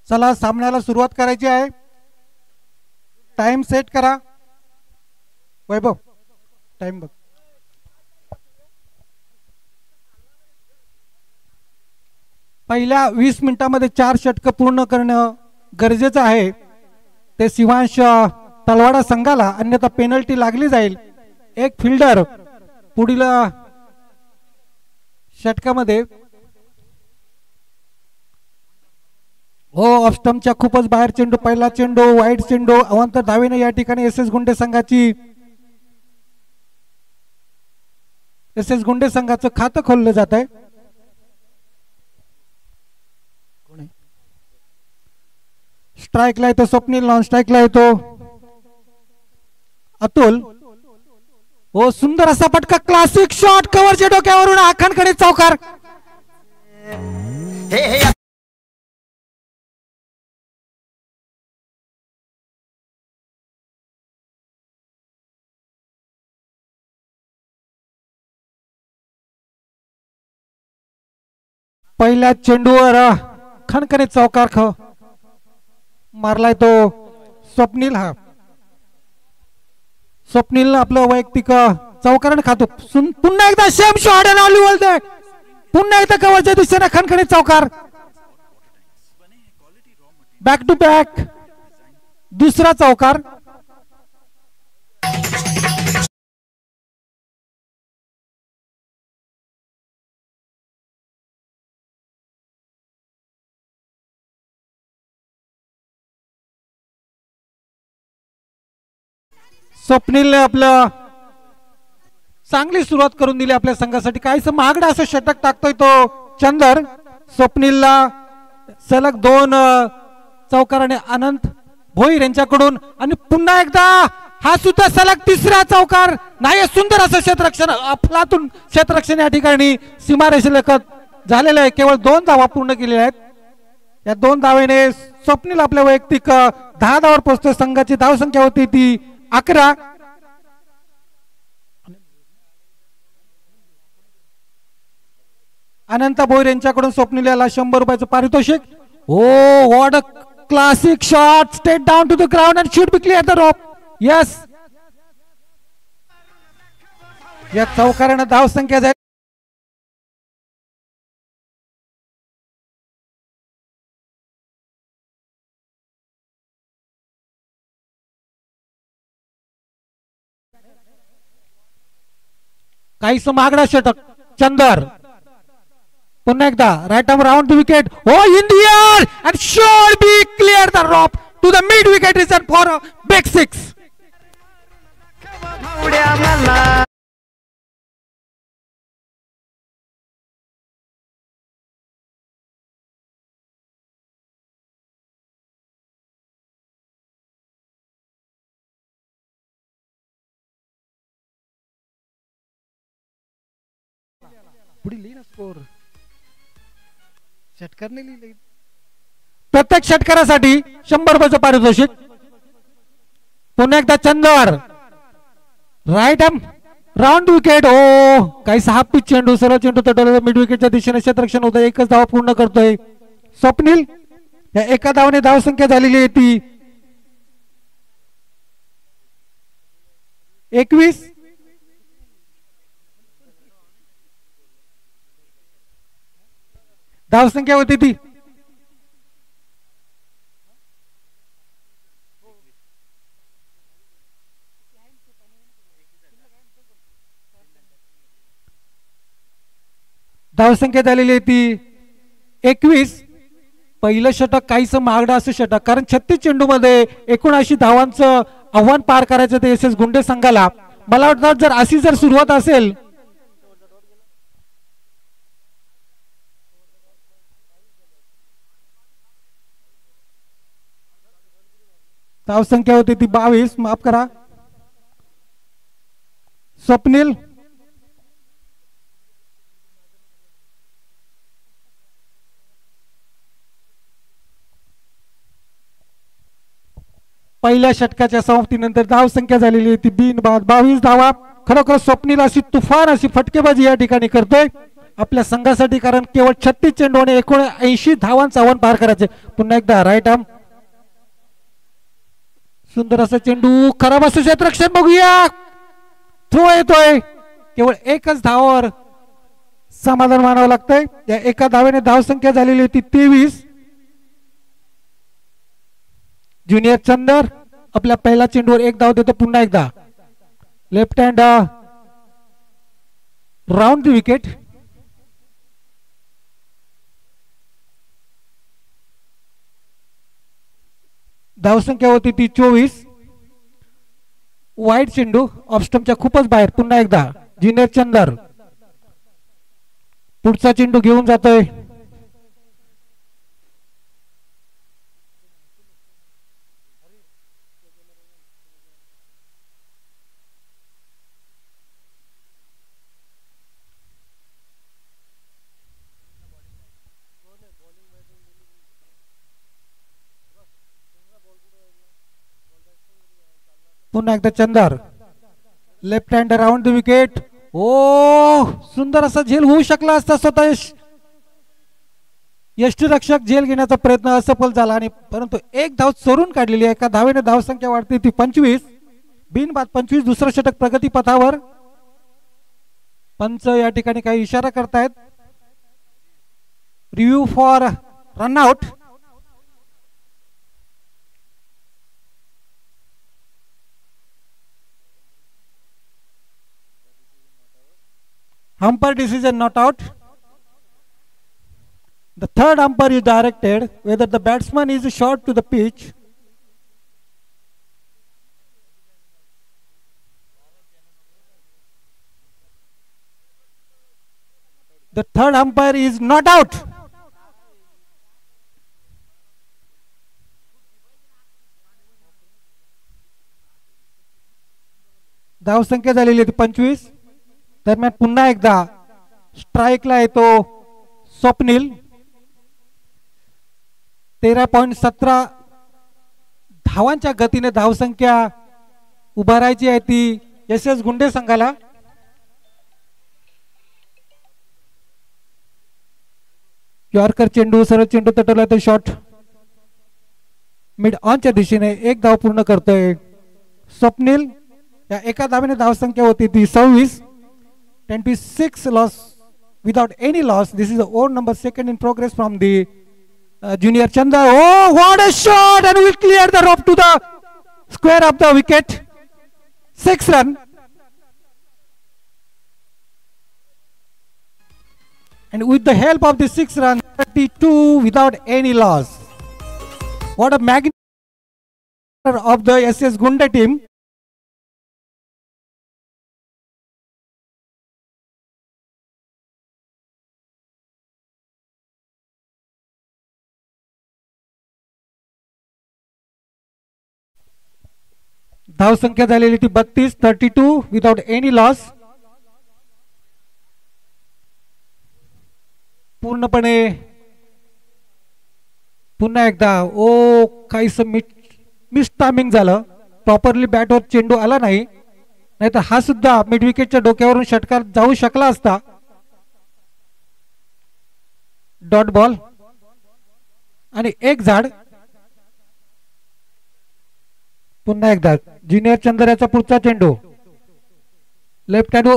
चला सामन्याला सुरुवात करायची आहे. टाइम सेट करा. वैभव टाइम बघ. पहिल्या 20 मिनिटांमध्ये 4 षटक पूर्ण करणं गरजेचं आहे. ते शिवांश तलवाडा संघाला, अन्यथा पेनल्टी लागली जाईल. एक फिल्डर पुढील षटकामध्ये हो ऑफ स्टंपच्या खूपच बाहेर चेंडू. पहिला चेंडू वाईड चेंडू. अवांतर धावेने या ठिकाणी SS गुंडे संघाचं खातं खोललं जात आहे. स्ट्राईकला येतो स्वप्नील, नॉन स्ट्राईकला येतो अतुल. हो सुंदर असा फटका, क्लासिक शॉट कव्हरच्या डोक्यावरून आखांकडे चौकार. पहिल्या चेंडूवर खणखणीत चौकार मारलाय तो स्वप्नील. हा स्वप्नील आपलं वैयक्तिक चौकार खातो. पुन्हा एकदा सेम शॉट आणि ऑली बोलतोय, पुन्हा एकदा कव्हरच्या दिशेने खणखणीत चौकार. बॅक टू बॅक दुसरा चौकार. स्वप्नीलने आपलं चांगली सुरुवात करून दिली आपल्या संघासाठी. काहीसं महागडा असं षटक टाकतोय तो चंदर. स्वप्नीलला सलग 2 चौकार आणि अनंत भोईर यांच्याकडून, आणि पुन्हा एकदा हा सुद्धा सलग 3रा चौकार. नाही सुंदर असं क्षेत्ररक्षण, अफलातून क्षेत्ररक्षण या ठिकाणी सीमारेषेलगत झालेलं आहे. केवळ 2 धावा पूर्ण केलेल्या आहेत. या 2 धावेने स्वप्नील आपल्या वैयक्तिक 10 धावावर पोहोचतोय. संघाची धावसंख्या होती ती 11. अनंत भोईर यांच्याकडून स्वप्नील याला 100 रुपयाचं पारितोषिक. Oh what a classic shot, straight down to the ground and should be clear the rope. Yes, या चौकारानं धावसंख्या जाईल. काहीसं महागडा षटक चंदर. पुन्हा एकदा right arm round the wicket. हो in the air and should be clear the rope to the mid wicket region for big 6. Score षटकारने लिहिले. प्रत्येक षटकारासाठी 100 रुपयाचं पारितोषिक. पुन्हा एकदा Chandar right arm round wicket. Oh काही 6 पिच चेंडू, सरळ चेंडू तटवलेला मिड विकेटच्या दिशेने क्षेत्ररक्षण होतं. एकच धाव पूर्ण करतोय स्वप्नील. या एका धावाने धावसंख्या झालेली आहे ती 21. धावसंख्या होती ती धावसंख्या झालेली आहे ती 21. पहिलं षटक काहीसं महागडं असं षटक, कारण 36 चेंडू मध्ये 79 धावांचं आव्हान पार करायचं ते एस गुंडे संघाला. मला वाटतं जर अशी जर सुरुवात असेल धावसंख्या होती ती 22. माफ करा स्वप्नील. पहिल्या षटकाच्या समाप्तीनंतर धावसंख्या झालेली ती 22 धावा. खरोखर स्वप्नील अशी तुफान अशी फटकेबाजी या ठिकाणी करतोय आपल्या संघासाठी, कारण केवळ 36 चेंडू आणि 79 धावांचं आव्हान पार करायचे. पुन्हा एकदा राईट आर्म सुंदर असा चेंडू, खराब असं क्षेत्ररक्षण. बघूया थ्रो येतोय. केवळ एकच धावावर समाधान मानावं लागतंय. या एका धावेने धावसंख्या झालेली होती 23. ज्युनियर चंदर आपल्या पहिल्या चेंडूवर 1 धाव देतो. पुन्हा एकदा left hand round the wicket. धावसंख्या होती ती 24. वाईट चेंडू ऑफ स्टंपच्या खूपच बाहेर. पुन्हा एकदा ज्युनियर चंदर पुढचा चेंडू घेऊन जातोय. पुन्हा एकदा Chandar left hand round the wicket. Oh सुंदर असा झेल होऊ शकला असता. स्वतः यष्टीरक्षक झेल घेण्याचा प्रयत्न असफल झाला आणि परंतु एक धाव चोरून काढलेली आहे. एका धावेने धावसंख्या वाढते ती 25. बिनबाद 25. दुसरं षटक प्रगती पथावर. पंच या ठिकाणी काही इशारा करतायत. Review for run out. umpire decision not out. The third umpire is directed whether the batsman is short to the pitch. The third umpire is not out. धावसंख्या झालेली आहे 25. दरम्यान पुन्हा एकदा स्ट्राइकला येतो स्वप्नील. 13.17 धावांच्या गतीने धावसंख्या उभारायची आहे ती SS गुंडे संघाला. यॉर्कर चेंडू सरळ चेंडू तटवला तो शॉट मिड ऑनच्या दिशेने. एक धाव पूर्ण करतोय स्वप्नील. या एका धावेने धावसंख्या होती ती 26. 26 loss without any loss. This is the over number second in progress from the junior Chandar. Oh, what a shot, and will clear the rope to the square of the wicket. 6 run. And with the help of the 6 run, 32 without any loss. What a magnitude of the SS Gunda team. धावसंख्या झालेली ती 32. 32 विदाउट एनी लॉस. पूर्णपणे पुन्हा एकदा काहीस मिस टायमिंग झालं. प्रॉपरली बॅटवर चेंडू आला नाही, नाहीतर हा सुद्धा मिड विकेटच्या डोक्यावरून षटकार जाऊ शकला असता. डॉट बॉल आणि एक झाड. पुन्हा एकदा ज्युनियर चंद्राचा पुढचा चेंडू left hand.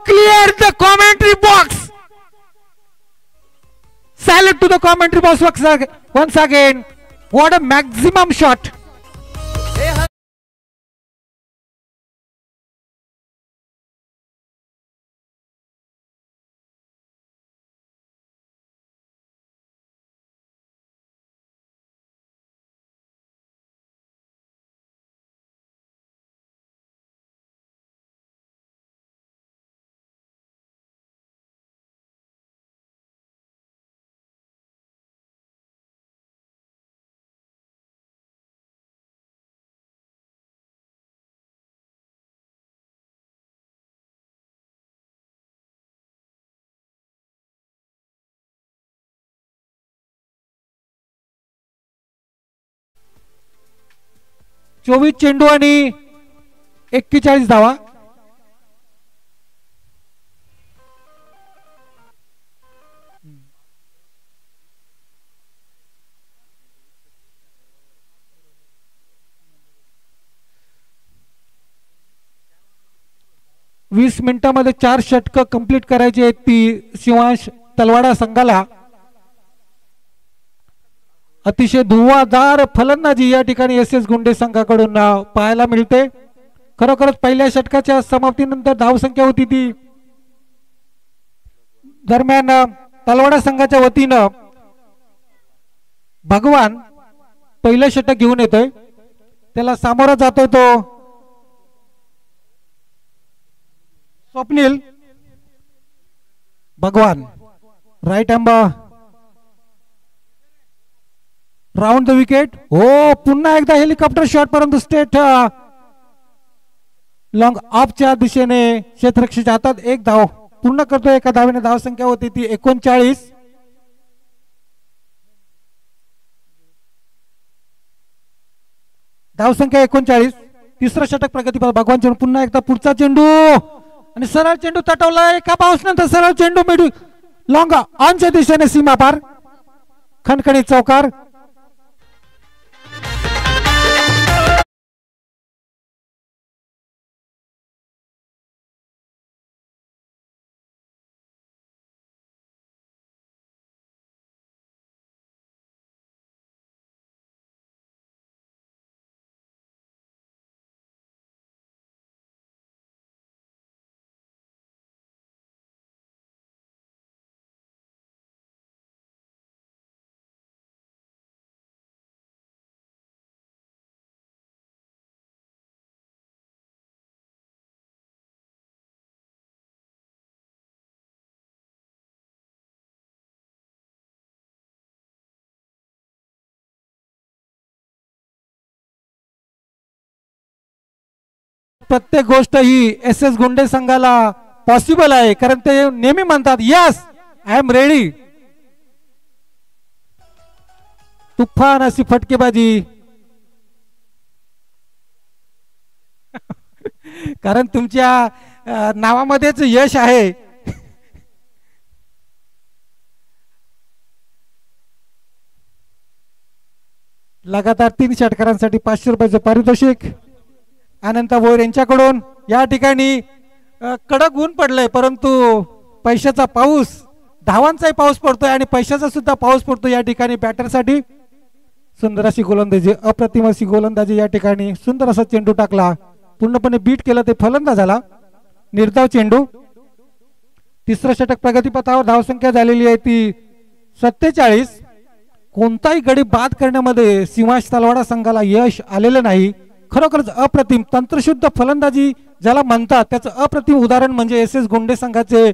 Clear the commentary box. Salute to the commentary box once again. What a maximum shot. चोवीस चेंडू आणि 41 धावा. वीस मिनिटांमध्ये 4 षटकं कंप्लीट करायची आहेत ती शिवांश तलवाडा संघाला. अतिशय धुवाधार फलंदाजी या ठिकाणी SS गुंडे संघाकडून पाहायला मिळते. खरोखरच पहिल्या षटकाच्या समाप्तीनंतर धावसंख्या होती ती. दरम्यान तलवाडा संघाच्या वतीनं भगवान पहिलं षटक घेऊन येतोय. त्याला सामोरा जातोय तो Swapnil. Bhagwan right hand round the wicket. पुन्हा एकदा हेलिकॉप्टर शॉट, परंतु स्टेट लॉंग ऑफच्या दिशेने क्षेत्ररक्षकाच्या हातात. एक धाव पूर्ण करतोय. एका धावेने धावसंख्या होती ती 39. धावसंख्या 39. तिसरं षटक प्रगतीपथ भगवान चेंडू पुन्हा एकदा पुढचा चेंडू आणि सरळ चेंडू तटवला एका बाउन्स नंतर सरळ चेंडू मिडू लॉंग ऑनच्या दिशेने सीमा पार खणखणीत चौकार. प्रत्येक गोष्ट ही एस एस गुंडे संघाला पॉसिबल आहे कारण ते नेहमी म्हणतात यस आय एम रेडी. तुफान अशी फटकेबाजी कारण तुमच्या नावामध्येच यश आहे. लगातार 3 षटकारांसाठी 500 रुपयाचे पारितोषिक. अनंत भोयर यांच्याकडून या ठिकाणी कडक ऊन पडलंय परंतु पैशाचा पाऊस धावांचाही पाऊस पडतोय आणि पैशाचा सुद्धा पाऊस पडतो या ठिकाणी बॅटरसाठी. सुंदर अशी गोलंदाजी अप्रतिम अशी गोलंदाजी या ठिकाणी सुंदर असा चेंडू टाकला पूर्णपणे बीट केलं ते फलंदाज झाला निर्धाव चेंडू. तिसरं षटक प्रगतीपथावर धावसंख्या झालेली आहे ती 47. कोणताही गडी बाद करण्यामध्ये सिंहाश तलवाडा संघाला यश आलेलं नाही. खरोखरच अप्रतिम तंत्रशुद्ध फलंदाजी ज्याला म्हणतात त्याचं अप्रतिम उदाहरण म्हणजे एस एस गुंडे संघाचे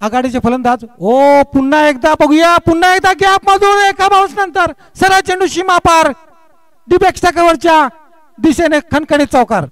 आघाडीचे फलंदाज. ओ पुन्हा एकदा बघूया पुन्हा एकदा गॅप मधून एका बाउन्स नंतर सरळ चेंडू सीमा पार डिबेक्सच्या कव्हरच्या दिशेने खणखणीत चौकार.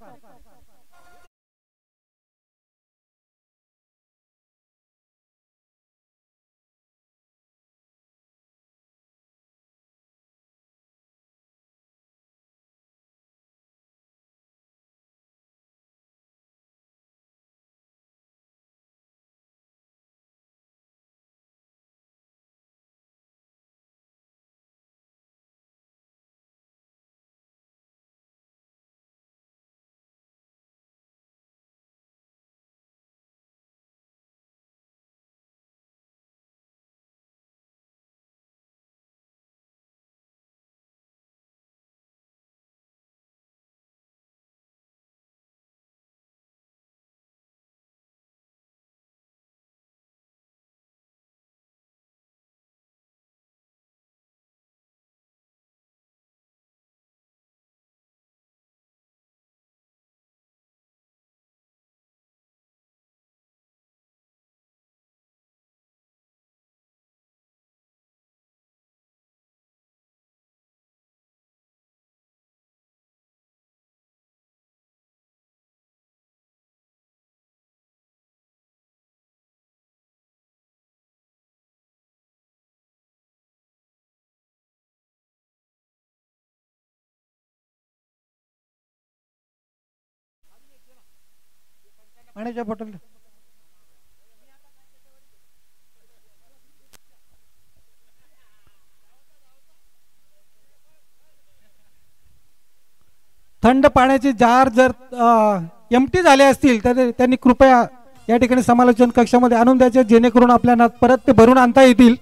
पाण्याच्या बॉटल थंड पाण्याचे जार जर एम्प्टी झाले असतील तर त्यांनी कृपया या ठिकाणी समालोचन कक्षामध्ये आणून द्यायचे जेणेकरून आपल्याला परत ते भरून आणता येतील.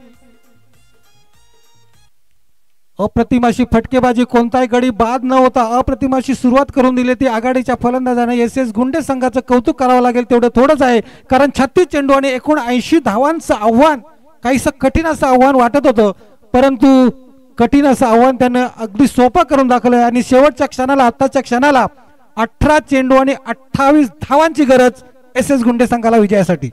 अप्रतिम अशी फटकेबाजी कोणताही गडी बाद न होता अप्रतिम अशी सुरुवात करून दिली ती आघाडीच्या फलंदाजाने एस एस गुंडे संघाचं कौतुक करावं लागेल तेवढं थोडंच आहे कारण 36 चेंडू आणि 79 धावांचं आव्हान काहीसं कठीण असं आव्हान वाटत होतं परंतु कठीण असं आव्हान त्यानं अगदी सोपं करून दाखवलंय आणि शेवटच्या क्षणाला आत्ताच्या क्षणाला 18 चेंडू आणि 28 धावांची गरज एस एस गुंडे संघाला विजयासाठी.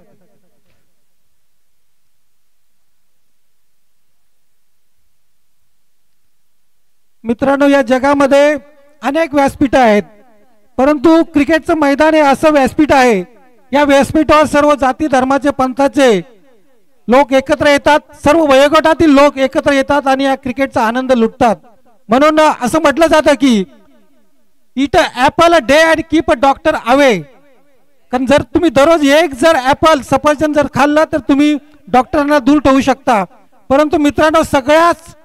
मित्रांनो या जगामध्ये अनेक व्यासपीठ आहेत परंतु क्रिकेटचं मैदान हे असं व्यासपीठ आहे या व्यासपीठावर सर्व जाती धर्माचे पंथाचे लोक एकत्र येतात सर्व वयोगटातील लोक एकत्र येतात आणि या क्रिकेटचा आनंद लुटतात. म्हणून असं म्हटलं जातं की it a apple a day and keep a doctor away. कारण जर तुम्ही दररोज एक जर ऍपल सफरचंद जर खाल्लं तर तुम्ही डॉक्टरांना दूर ठेवू शकता. परंतु मित्रांनो, सगळ्याच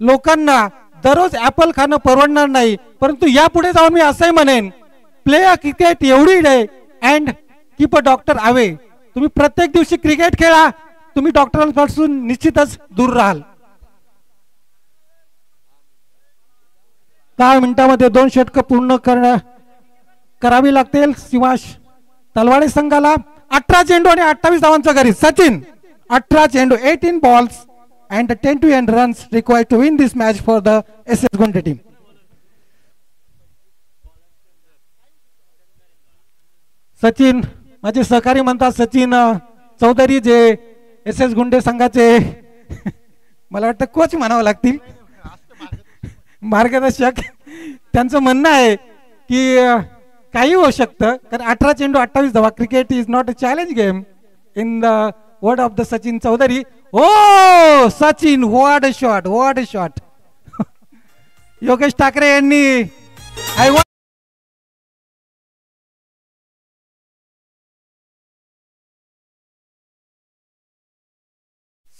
लोकांना दररोज ऍपल खाणं परवडणार नाही. परंतु यापुढे जाऊन मी असंही म्हणेन, play a cricket every day and keep a doctor away. तुम्ही प्रत्येक दिवशी क्रिकेट खेळा, तुम्ही डॉक्टरांपासून निश्चितच दूर राहाल. 10 मिनिटांमध्ये 2 षटकं पूर्ण करावी लागतील शिवाश तलवाडे संघाला. 18 चेंडू आणि 28 धावांचा घरी. सचिन 18 चेंडू 18 balls and 10 to end runs required to win this match for the SS Gunde team. Sachin माझे सहकारी म्हणतात सचिन चौधरी, जे SS गुंडे संघाचे मला वाटतं कोच म्हणावं लागतील, मार्गदर्शक. त्यांचं म्हणणं आहे की काही होऊ शकतं, कारण 18 चेंडू 28 धावा. Cricket is not a challenge game in the word of the Sachin Chaudhary. Oh Sachin, what a shot, what a shot. Yogesh Thackeray यांनी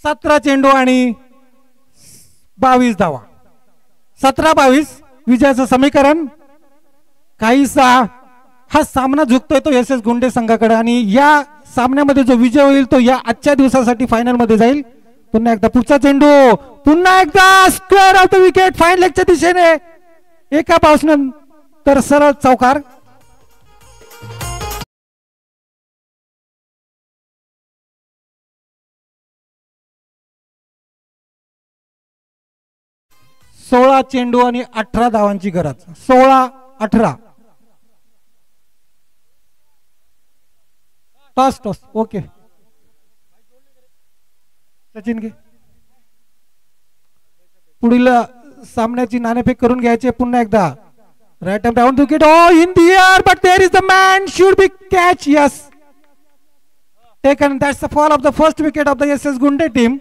17 चेंडू आणि 22 धावा. 17-22 विजयाचं समीकरण. काहीसा हा सामना झुकतोय तो SS गुंडे संघाकडे, आणि या सामन्यामध्ये जो विजय होईल तो या आजच्या दिवसासाठी फायनल मध्ये जाईल. पुन्हा एकदा पुढचा चेंडू, पुन्हा एकदा square off the wicket fine लेगच्या दिशेने. एका पावसानंतर सरळ चौकार. सोळा चेंडू आणि 18 धावांची गरज. 16-18. Toss toss. ओके सचिन घे. पुढील सामन्याची नाणेफेक करून घ्यायचे. पुन्हा एकदा right time down wicket. Oh in the air but there is the man should be catch. Yes taken. That's the fall of the first wicket of the SS Gunde team.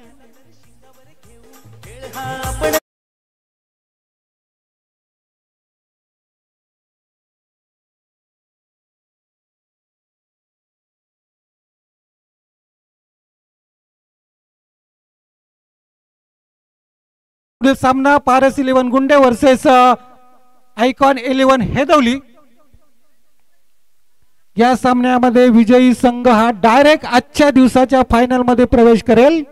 सामना पारस 11 गुंडे वर्सेस आयकॉन 11 हेदवली. या सामन्यामध्ये विजयी संघ हा डायरेक्ट आजच्या दिवसाच्या फायनल मध्ये प्रवेश करेल.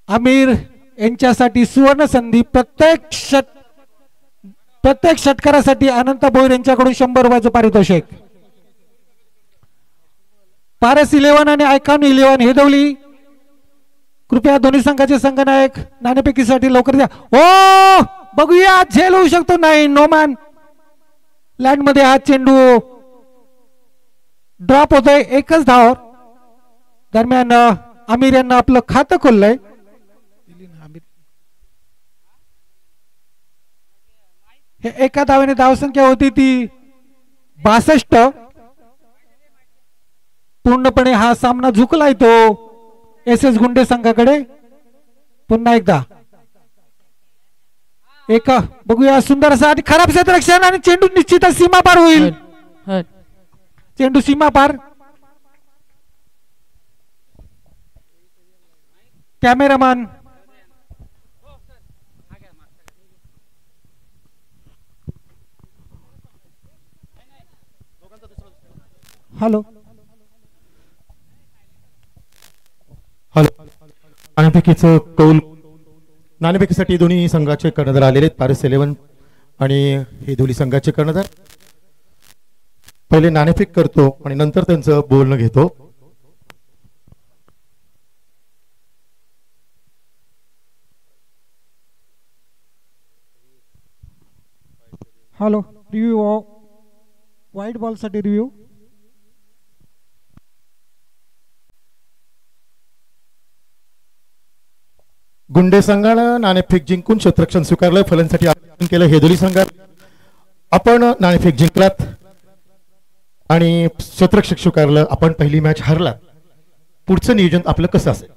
आमिर यांच्यासाठी सुवर्ण संधी. प्रत्येक षटकारासाठी अनंत भोईर यांच्याकडून 100 रुपयाचं पारितोषिक. पारस 11 आणि आयकॉन 11 हेदवली, कृपया दोन्ही संघाचे संघनायक नाणेफेकीसाठी लवकर द्या. ओ बघूया, झेल होऊ शकतो. नाही, नोमॅन लँड मध्ये हा चेंडू ड्रॉप होतोय. एकच धाव. दरम्यान आमिर यांना आपलं खातं खोललंय. हे एका धावेने धावसंख्या होती ती 62. पूर्णपणे हा सामना झुकलाय तो SS गुंडे संघाकडे. पुन्हा एकदा एका बघूया, सुंदर असा आणि खराब क्षेत्ररक्षण, आणि चेंडू निश्चितच सीमा पार होईल. चेंडू सीमा पार. Cameraman hello hello. नाणेफेकीचं कौल. नाणेफेकीसाठी दोन्ही संघाचे कर्णधार आलेले आहेत. पारस 11 आणि हेदवली संघाचे कर्णधार. पहिले नाणेफेक करतो आणि नंतर त्यांचं बोलणं घेतो. हॅलो. रिव्ह्यू व्हाईट बॉल साठी रिव्ह्यू. गुंडे संघानं नाणेफेक जिंकून क्षेत्ररक्षण स्वीकारलं. फलंदाजीसाठी आयोजन केलं हेदवली संघात. आपण नाणेफेक जिंकलात आणि क्षेत्ररक्षक स्वीकारलं. आपण पहिली मॅच हरलात. पुढचं नियोजन आपलं कसं असेल?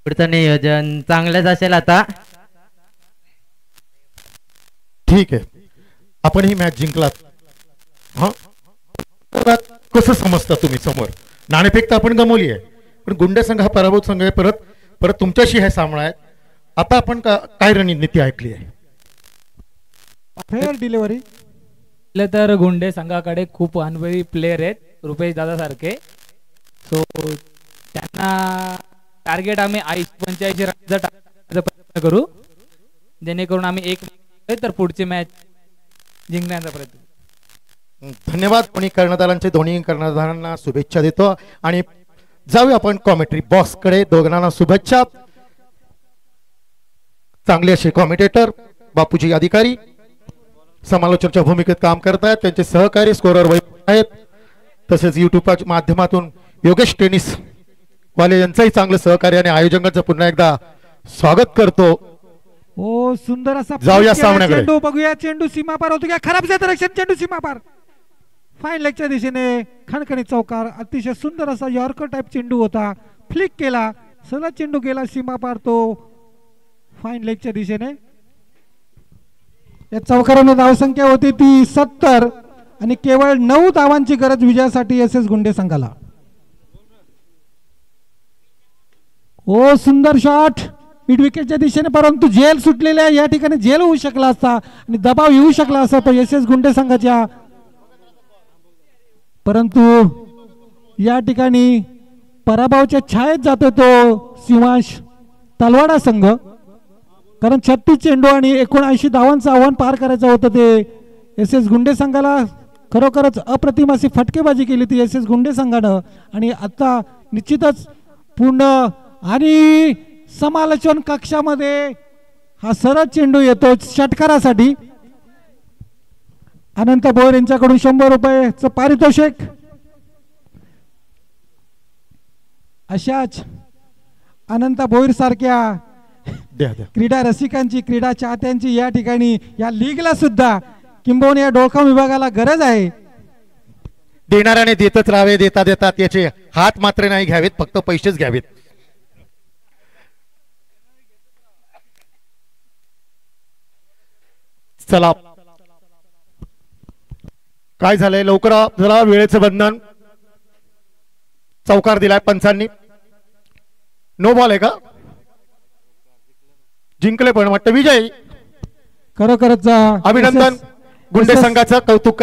पुढचं नियोजन चांगलंच असेल आता. ठीक आहे, आपण ही मॅच जिंकलात. हा, कसं समजता तुम्ही? समोर नाणेफेक तर आपण गमावली आहे, पण गुंडे संघ हा पराभूत संघ आहे. परत परत तुमच्याशी हे सामना आहे. आता आपण काय रणनीती ऐकली आहे? Fair delivery. तर गुंडे संघाकडे खूप अनुभवी प्लेयर आहेत, रुपेश दादा सारखे. सो त्यांना टार्गेट आम्ही 85 रनचा टाकण्याचा प्रयत्न करू, जेणेकरून आम्ही एक तर पुढची मॅच जिंकण्याचा प्रयत्न. धन्यवाद. दोन्ही कर्णधारांना शुभेच्छा देतो आणि जाऊया आपण कॉमेंट्री बॉक्स कडे. दोघांना शुभेच्छा. चांगले असे कॉमेंटेटर बापूजी अधिकारी समालोचनाच्या भूमिकेत काम करत आहेत. त्यांचे सहकारी स्कोरर वैभव आहेत. तसेच युट्यूबच्या माध्यमातून योगेश टेनिस वाले यांचंही चांगलं सहकार्य आणि आयोजकांचं पुन्हा एकदा स्वागत करतो. ओ सुंदर असा जाऊया सामन्याकडे. चेंडू बघूया. चेंडू सीमापार होतो का? खराब क्षेत्ररक्षण. चेंडू सीमापार. फाईन लेगच्या दिशेने खणखणीत चौकार. अतिशय सुंदर असा यॉर्कर टाइप चेंडू होता. फ्लिक केला, सलग चेंडू गेला सीमापार, तो फाईन लेगच्या दिशेने. या चौकाराने धावसंख्या होती ती 70 आणि केवळ 9 धावांची गरज विजयासाठी SS गुंडे संघाला. ओ सुंदर शॉट मिड विकेटच्या दिशेने, परंतु झेल सुटलेल्या या ठिकाणी झेल होऊ शकला असता आणि दबाव येऊ शकला असता तो SS गुंडे संघाच्या. परंतु या ठिकाणी पराभवाच्या छायेत जातो तो शिवांश तलवाडा संघ, कारण 36 चेंडू आणि 79 धावांचं आव्हान पार करायचं होतं ते SS गुंडे संघाला. खरोखरच अप्रतिम अशी फटकेबाजी केली ती SS गुंडे संघानं. आणि आता निश्चितच पूर्ण आणि समालोचन कक्षामध्ये हा सरळ चेंडू येतो षटकारासाठी. अनंत भोयर यांच्याकडून 100 रुपयाचं पारितोषिक. अशाच अनंत भोयर सारख्या क्रीडा रसिकांची, क्रीडा चाहत्यांची या ठिकाणी या लीगला सुद्धा किंबहुना या डोळखाम विभागाला गरज आहे. देणाऱ्याने देतच राहावे, देता देता त्याचे हात मात्र नाही घ्यावेत, फक्त पैसेच घ्यावेत. चला, काय झालंय लवकर जरा, वेळेचं बंधन. चौकार दिलाय पंचांनी. नो बॉल आहे का? जिंकले पण वाटतं विजय. खरोखरच अभिनंदन. गुंडे संघाचं कौतुक.